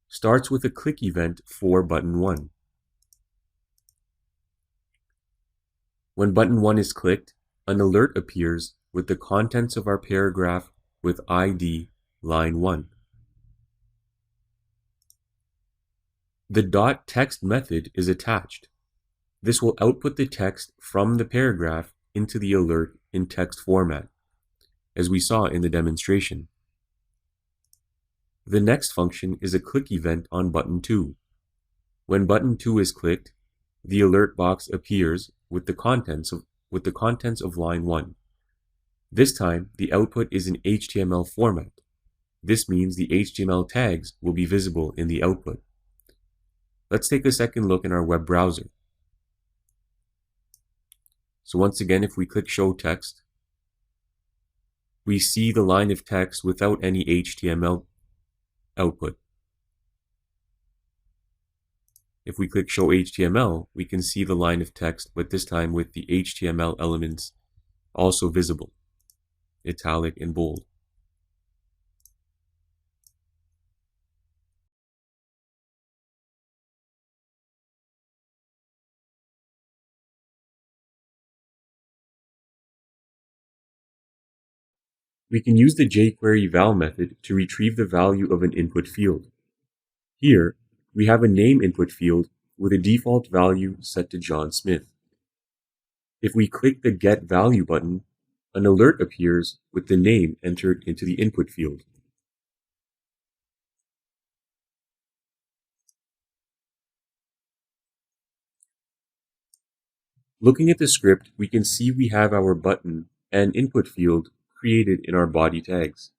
starts with a click event for button 1. When button 1 is clicked, an alert appears with the contents of our paragraph with ID line 1. The .text method is attached. This will output the text from the paragraph into the alert in text format. as we saw in the demonstration. The next function is a click event on button 2. When button 2 is clicked, the alert box appears with the contents of line 1. This time, the output is in HTML format. This means the HTML tags will be visible in the output. Let's take a second look in our web browser. So once again, if we click Show Text, we see the line of text without any HTML output. If we click Show HTML, we can see the line of text, but this time with the HTML elements also visible, italic and bold. We can use the jQuery val method to retrieve the value of an input field. Here, we have a name input field with a default value set to John Smith. If we click the Get Value button, an alert appears with the name entered into the input field. Looking at the script, we can see we have our button and input field created in our body tags.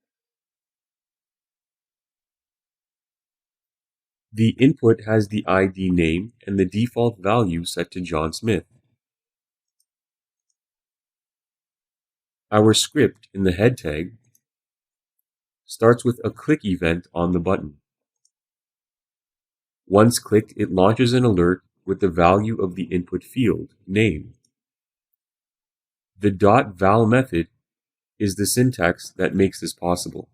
The input has the ID name and the default value set to John Smith. Our script in the head tag starts with a click event on the button. Once clicked, it launches an alert with the value of the input field, name. The .val method is the syntax that makes this possible.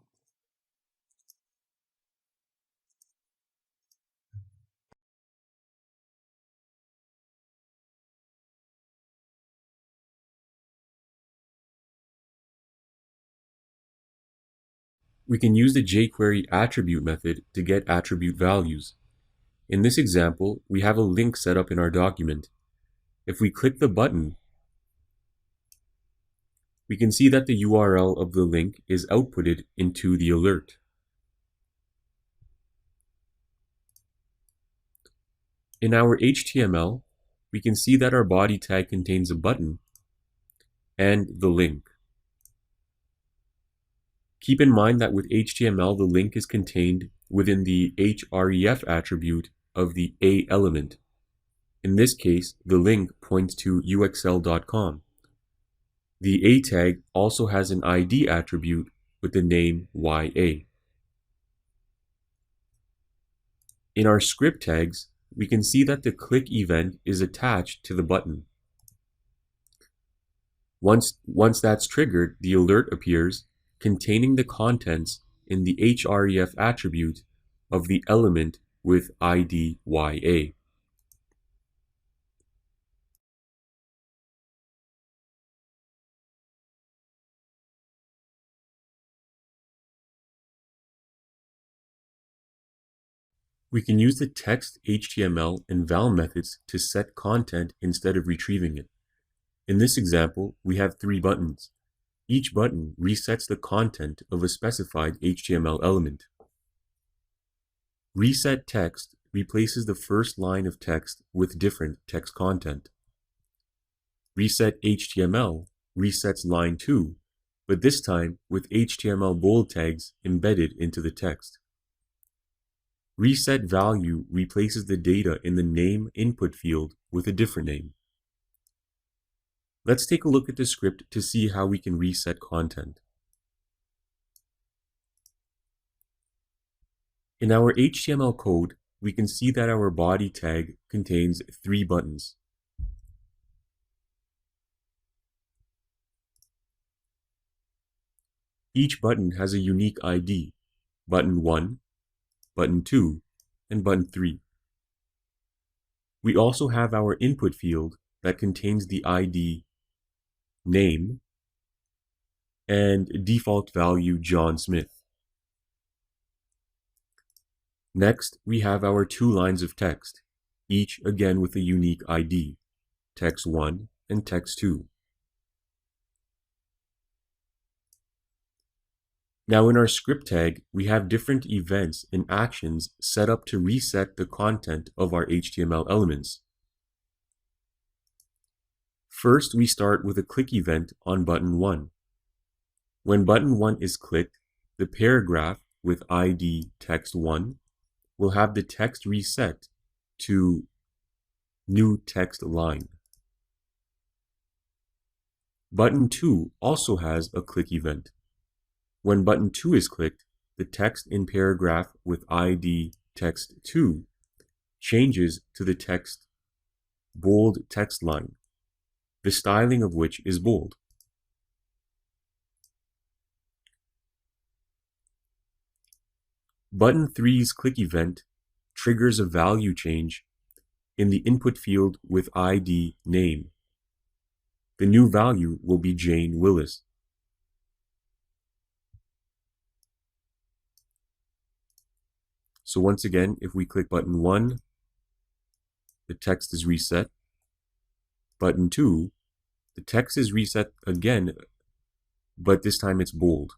We can use the jQuery attribute method to get attribute values. In this example, we have a link set up in our document. If we click the button, we can see that the URL of the link is outputted into the alert. In our HTML, we can see that our body tag contains a button and the link. Keep in mind that with HTML, the link is contained within the href attribute of the A element. In this case, the link points to uxl.com. The A tag also has an ID attribute with the name YA. In our script tags, we can see that the click event is attached to the button. Once that's triggered, the alert appears containing the contents in the href attribute of the element with ID YA. We can use the text, HTML, and val methods to set content instead of retrieving it. In this example, we have 3 buttons. Each button resets the content of a specified HTML element. Reset text replaces the first line of text with different text content. Reset HTML resets line 2, but this time with HTML bold tags embedded into the text. Reset value replaces the data in the name input field with a different name. Let's take a look at the script to see how we can reset content. In our HTML code, we can see that our body tag contains 3 buttons. Each button has a unique ID, button 1, button 2, and button 3. We also have our input field that contains the ID, name, and default value John Smith. Next, we have our 2 lines of text, each again with a unique ID, text 1 and text 2. Now in our script tag, we have different events and actions set up to reset the content of our HTML elements. First, we start with a click event on button 1. When button 1 is clicked, the paragraph with ID text 1 will have the text reset to new text line. Button 2 also has a click event. When button 2 is clicked, the text in paragraph with ID text 2 changes to the text bold text line, the styling of which is bold. Button 3's click event triggers a value change in the input field with ID name. The new value will be Jane Willis. So once again, if we click button 1, the text is reset. Button 2, the text is reset again, but this time it's bold.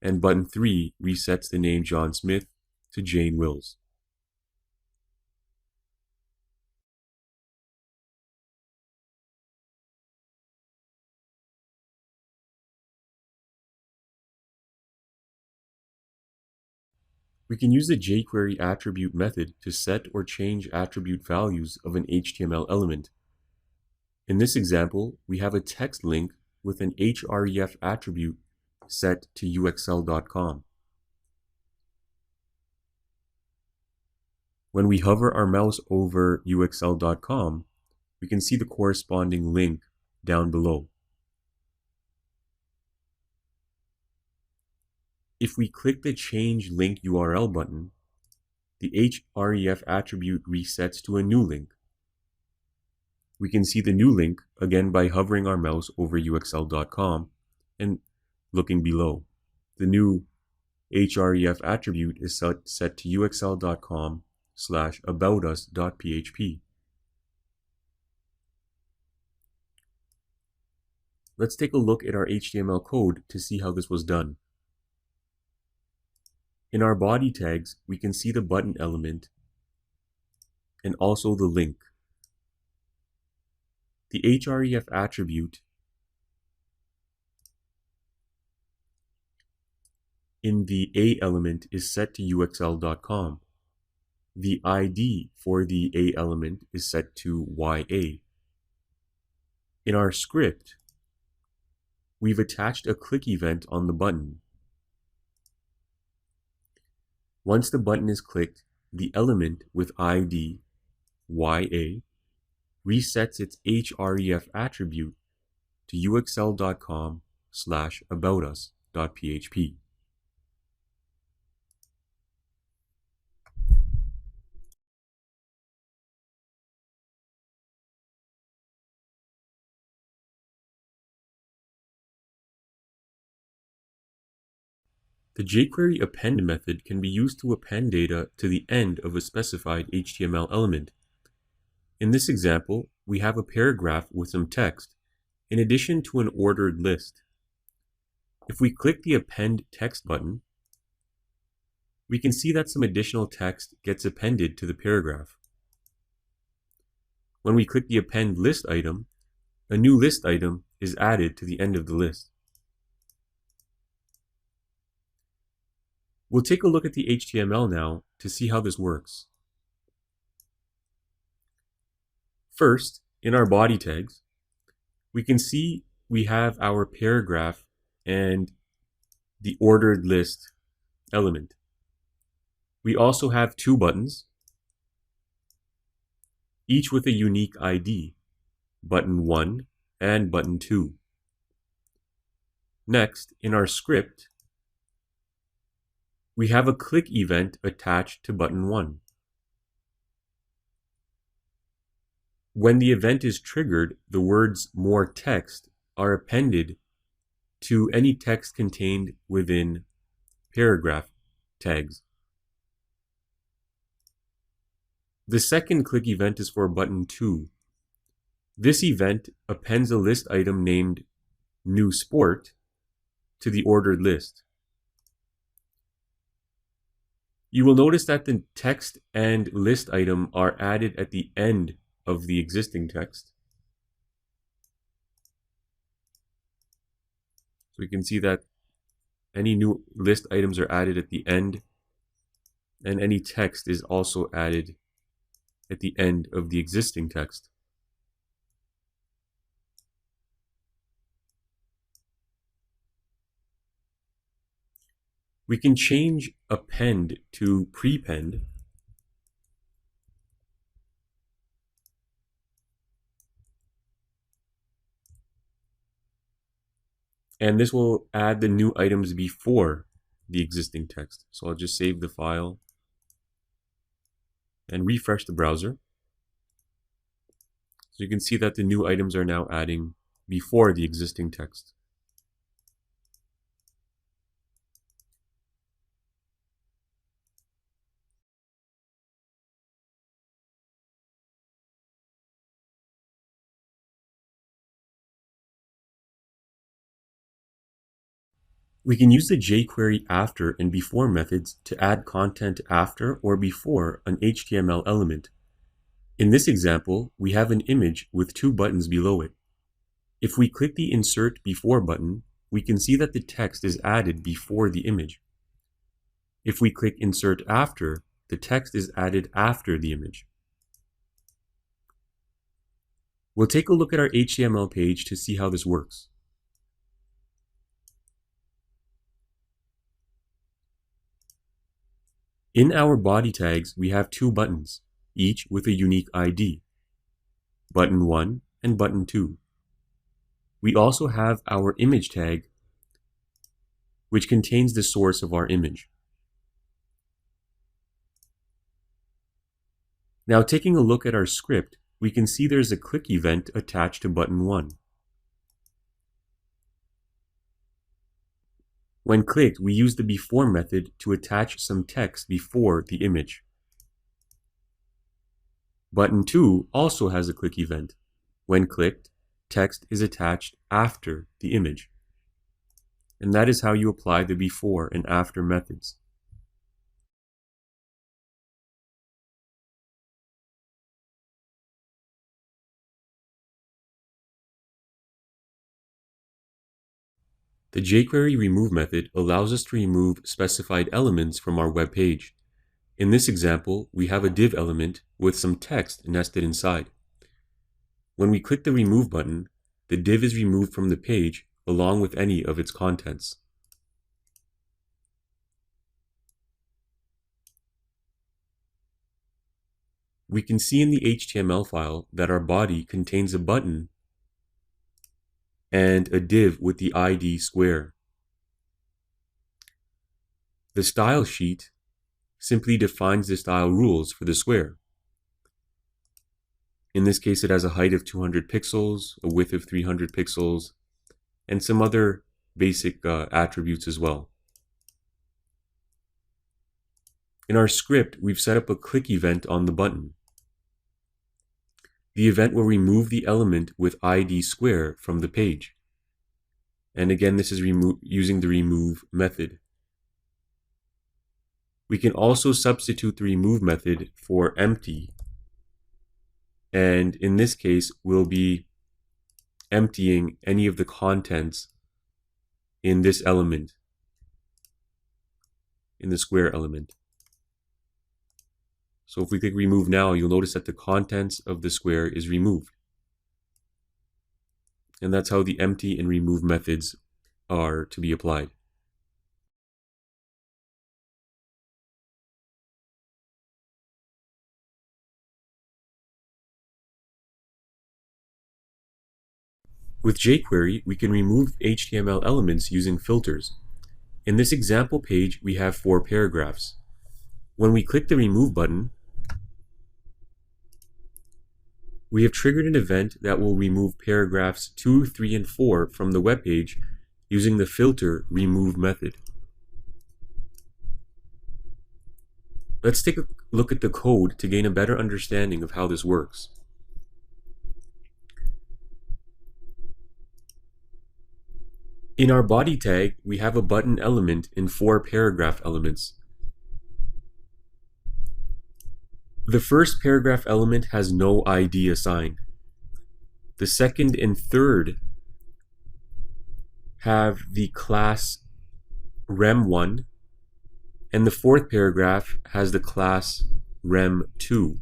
And button 3 resets the name John Smith to Jane Wills. We can use the jQuery attribute method to set or change attribute values of an HTML element. In this example, we have a text link with an href attribute set to uxl.com. When we hover our mouse over uxl.com, we can see the corresponding link down below. If we click the Change Link URL button, the href attribute resets to a new link. We can see the new link again by hovering our mouse over uxl.com and looking below. The new href attribute is set to uxl.com/aboutus.php. Let's take a look at our HTML code to see how this was done. In our body tags, we can see the button element and also the link. The href attribute in the A element is set to uxl.com. The ID for the A element is set to YA. In our script, we've attached a click event on the button. Once the button is clicked, the element with ID YA resets its href attribute to uxl.com/aboutus.php. The jQuery append method can be used to append data to the end of a specified HTML element. In this example, we have a paragraph with some text, in addition to an ordered list. If we click the Append Text button, we can see that some additional text gets appended to the paragraph. When we click the Append List item, a new list item is added to the end of the list. We'll take a look at the HTML now to see how this works. First, in our body tags, we can see we have our paragraph and the ordered list element. We also have two buttons, each with a unique ID, button 1 and button 2. Next, in our script, we have a click event attached to button 1. When the event is triggered, the words "more text" are appended to any text contained within paragraph tags. The second click event is for button 2. This event appends a list item named New Sport to the ordered list. You will notice that the text and list item are added at the end of the existing text. So we can see that any new list items are added at the end, and any text is also added at the end of the existing text. We can change append to prepend. And this will add the new items before the existing text. So I'll just save the file and refresh the browser. So you can see that the new items are now adding before the existing text. We can use the jQuery after and before methods to add content after or before an HTML element. In this example, we have an image with two buttons below it. If we click the Insert Before button, we can see that the text is added before the image. If we click Insert After, the text is added after the image. We'll take a look at our HTML page to see how this works. In our body tags, we have two buttons, each with a unique ID, button 1 and button 2. We also have our image tag, which contains the source of our image. Now, taking a look at our script, we can see there's a click event attached to button 1. When clicked, we use the before method to attach some text before the image. Button 2 also has a click event. When clicked, text is attached after the image. And that is how you apply the before and after methods. The jQuery remove method allows us to remove specified elements from our web page. In this example, we have a div element with some text nested inside. When we click the remove button, the div is removed from the page along with any of its contents. We can see in the HTML file that our body contains a button and a div with the ID square. The style sheet simply defines the style rules for the square. In this case, it has a height of 200 pixels, a width of 300 pixels, and some other basic attributes as well. In our script, we've set up a click event on the button. The event will remove the element with ID square from the page. And again, this is using the remove method. We can also substitute the remove method for empty. And in this case, we'll be emptying any of the contents in this element, in the square element. So if we click remove now, you'll notice that the contents of the square is removed. And that's how the empty and remove methods are to be applied. With jQuery, we can remove HTML elements using filters. In this example page, we have 4 paragraphs. When we click the remove button, we have triggered an event that will remove paragraphs 2, 3, and 4 from the web page using the filter remove method. Let's take a look at the code to gain a better understanding of how this works. In our body tag, we have a button element and 4 paragraph elements. The first paragraph element has no ID assigned. The second and third have the class rem1, and the fourth paragraph has the class rem2.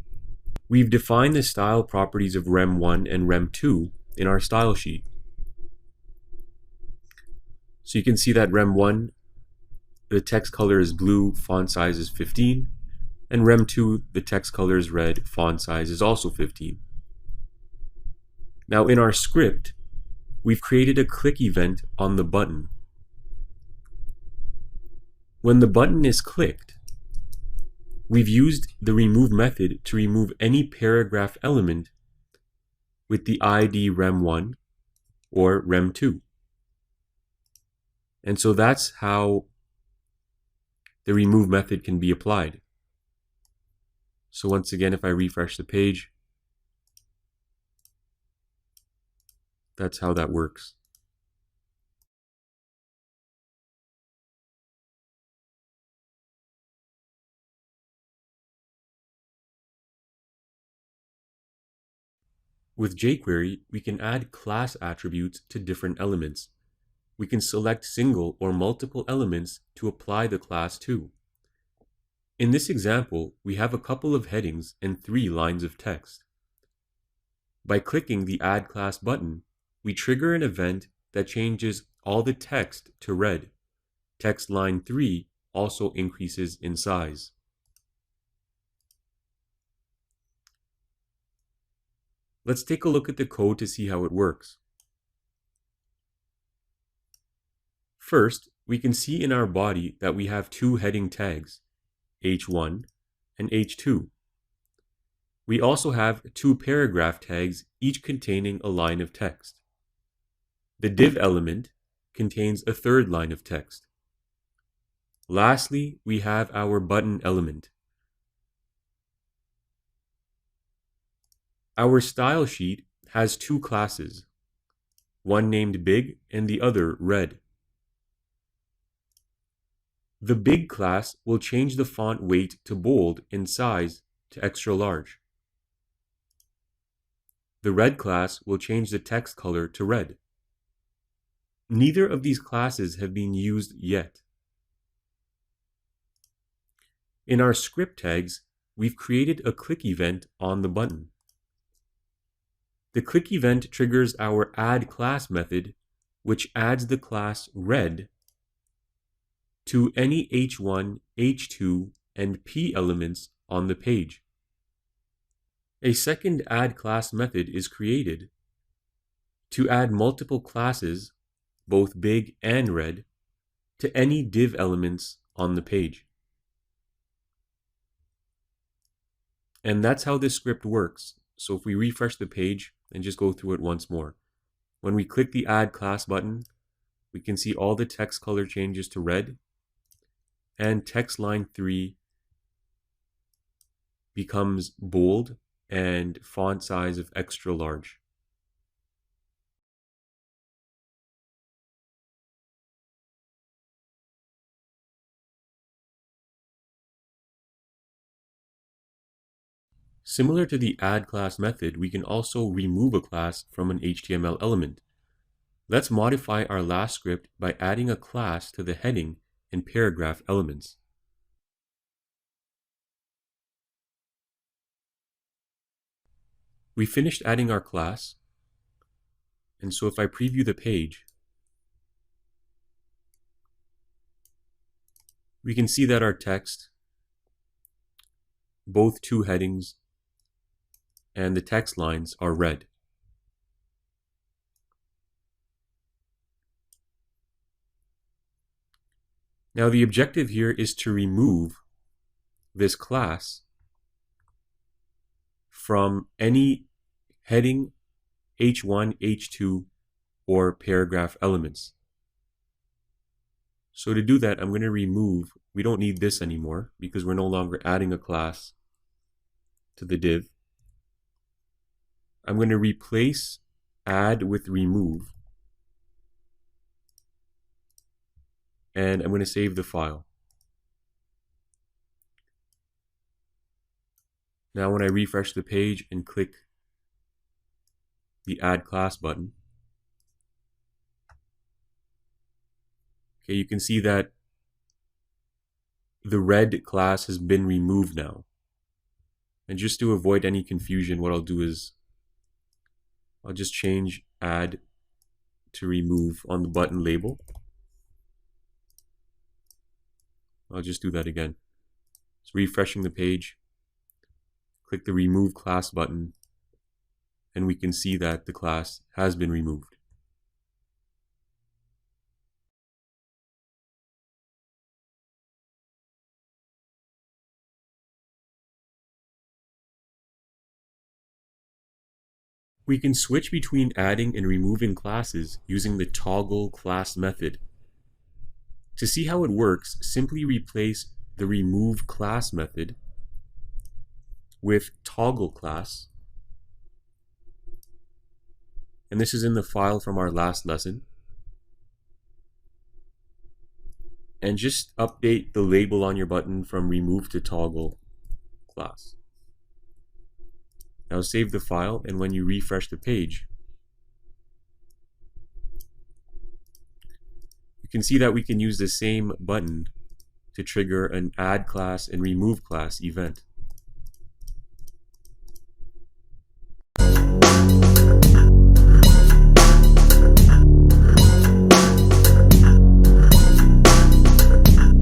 We've defined the style properties of rem1 and rem2 in our style sheet. So you can see that rem1, the text color is blue, font size is 15, and rem2, the text color is red, font size is also 15. Now in our script, we've created a click event on the button. When the button is clicked, we've used the remove method to remove any paragraph element with the ID rem1 or rem2. And so that's how the remove method can be applied. So once again, if I refresh the page, that's how that works. With jQuery, we can add class attributes to different elements. We can select single or multiple elements to apply the class to. In this example, we have a couple of headings and 3 lines of text. By clicking the Add Class button, we trigger an event that changes all the text to red. Text line 3 also increases in size. Let's take a look at the code to see how it works. First, we can see in our body that we have 2 heading tags, H1 and H2. We also have 2 paragraph tags, each containing a line of text. The div element contains a 3rd line of text. Lastly, we have our button element. Our style sheet has 2 classes, one named Big and the other Red. The Big class will change the font weight to bold and size to extra large. The Red class will change the text color to red. Neither of these classes have been used yet. In our script tags, we've created a click event on the button. The click event triggers our add class method, which adds the class red to any H1, H2, and P elements on the page. A second add class method is created to add multiple classes, both big and red, to any div elements on the page. And that's how this script works. So if we refresh the page and just go through it once more, when we click the add class button, we can see all the text color changes to red, and text line 3 becomes bold and font size of extra large. Similar to the add class method, we can also remove a class from an HTML element. Let's modify our last script by adding a class to the heading and paragraph elements. We finished adding our class, and so if I preview the page, we can see that our text, both 2 headings, and the text lines are red. Now the objective here is to remove this class from any heading, H1, H2, or paragraph elements. So to do that, I'm going to remove, we don't need this anymore because we're no longer adding a class to the div. I'm going to replace add with remove. and I'm going to save the file. Now when I refresh the page and click the Add Class button, okay, you can see that the red class has been removed now. And just to avoid any confusion, what I'll do is I'll just change Add to Remove on the button label. I'll just do that again. So refreshing the page, click the Remove Class button, and we can see that the class has been removed. We can switch between adding and removing classes using the toggle class method. To see how it works, simply replace the remove class method with toggle class. And this is in the file from our last lesson. And just update the label on your button from remove to toggle class. Now save the file, and when you refresh the page, you can see that we can use the same button to trigger an add class and remove class event.